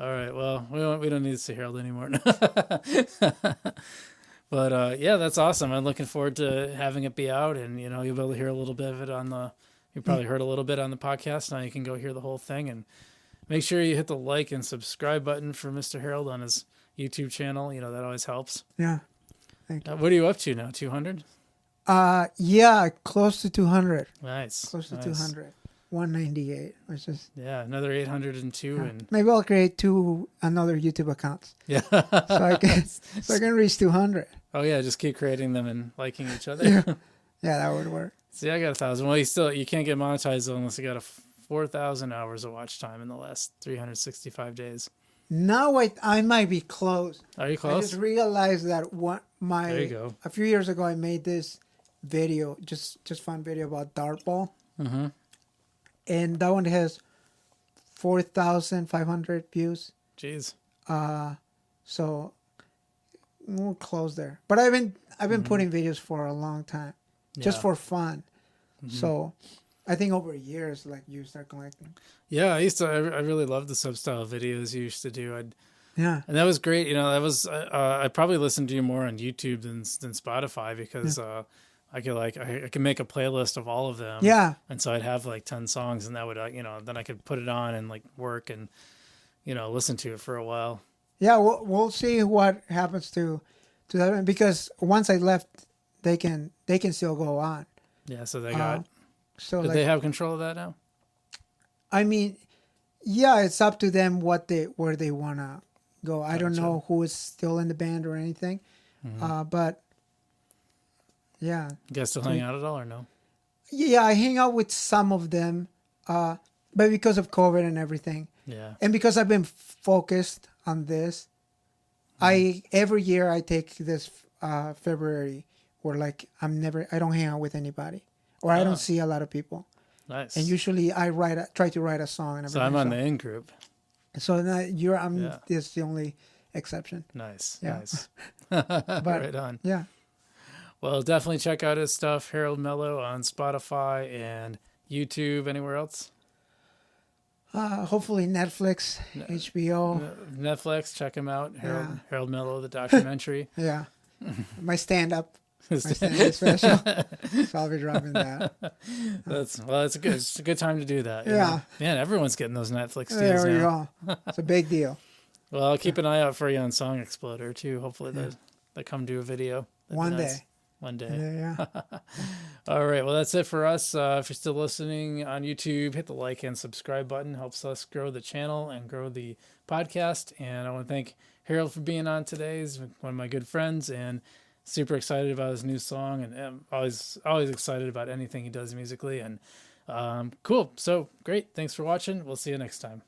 Speaker 1: All right. Well, we don't need to see Harold anymore. But yeah, that's awesome. I'm looking forward to having it be out, and you'll be able to hear a little bit of it you probably heard a little bit on the podcast. Now you can go hear the whole thing, and make sure you hit the like and subscribe button for Mr. Harold on his YouTube channel. That always helps.
Speaker 2: Yeah. Thank you.
Speaker 1: What are you up to now? 200?
Speaker 2: Yeah, close to 200.
Speaker 1: Nice.
Speaker 2: Close to 200. 198, which is
Speaker 1: another 802, and
Speaker 2: maybe I'll create another YouTube accounts.
Speaker 1: Yeah,
Speaker 2: so I can reach 200.
Speaker 1: Oh yeah, just keep creating them and liking each other.
Speaker 2: Yeah, that would work.
Speaker 1: See, I got 1,000. Well, you can't get monetized unless you got 4,000 hours of watch time in the last 365 days.
Speaker 2: Now I might be close.
Speaker 1: Are you close?
Speaker 2: I just realized that
Speaker 1: there you go.
Speaker 2: A few years ago I made this video, just fun video about dartball.
Speaker 1: Mm-hmm.
Speaker 2: And that one has 4,500 views.
Speaker 1: Jeez.
Speaker 2: So we're close there. But I've been putting videos for a long time, just for fun. Mm-hmm. So I think over years, like, you start collecting.
Speaker 1: Yeah, I really loved the Substyle videos you used to do.
Speaker 2: Yeah.
Speaker 1: And that was great. That was I probably listened to you more on YouTube than Spotify, because I could make a playlist of all of them.
Speaker 2: Yeah.
Speaker 1: And so I'd have like 10 songs, and that would, then I could put it on and like work and, listen to it for a while.
Speaker 2: Yeah. We'll see what happens to to that, because once I left, they can still go on.
Speaker 1: Yeah, so they got.
Speaker 2: So
Speaker 1: Did
Speaker 2: like,
Speaker 1: they have control of that now?
Speaker 2: I mean, yeah, it's up to them where they wanna go. I don't
Speaker 1: Gotcha.
Speaker 2: know who is still in the band or anything, but yeah,
Speaker 1: You guys still hang out at all or no?
Speaker 2: yeah, I hang out with some of them, but because of COVID and everything,
Speaker 1: Yeah.
Speaker 2: and because I've been focused on this, every year I take this February where like I don't hang out with anybody, or I
Speaker 1: Oh.
Speaker 2: don't see a lot of people,
Speaker 1: Nice.
Speaker 2: and usually I try to write a song and
Speaker 1: So
Speaker 2: everything.
Speaker 1: I'm on the in group.
Speaker 2: So now I'm
Speaker 1: Yeah.
Speaker 2: this the only exception.
Speaker 1: Nice.
Speaker 2: Yeah.
Speaker 1: Nice.
Speaker 2: But
Speaker 1: Right on.
Speaker 2: yeah,
Speaker 1: Well, definitely check out his stuff, Harold Mello, on Spotify and YouTube. Anywhere else?
Speaker 2: hopefully Netflix, HBO.
Speaker 1: Netflix. Check him out.
Speaker 2: Yeah.
Speaker 1: Harold Mello, the documentary.
Speaker 2: Yeah, my stand-up special. So I'll be dropping that.
Speaker 1: It's a good time to do that. you
Speaker 2: Yeah.
Speaker 1: know? Man, everyone's getting those Netflix deals
Speaker 2: There we
Speaker 1: now.
Speaker 2: go. It's a big deal.
Speaker 1: Well, I'll keep an eye out for you on Song Exploder too. Hopefully they come to a video. That'd be
Speaker 2: One
Speaker 1: nice.
Speaker 2: day.
Speaker 1: One day.
Speaker 2: Yeah.
Speaker 1: All right. Well, that's it for us. If you're still listening on YouTube, hit the like and subscribe button. Helps us grow the channel and grow the podcast. And I want to thank Harold for being on today. He's one of my good friends and super excited about his new song. And I'm always excited about anything he does musically. And cool. So great. Thanks for watching. We'll see you next time.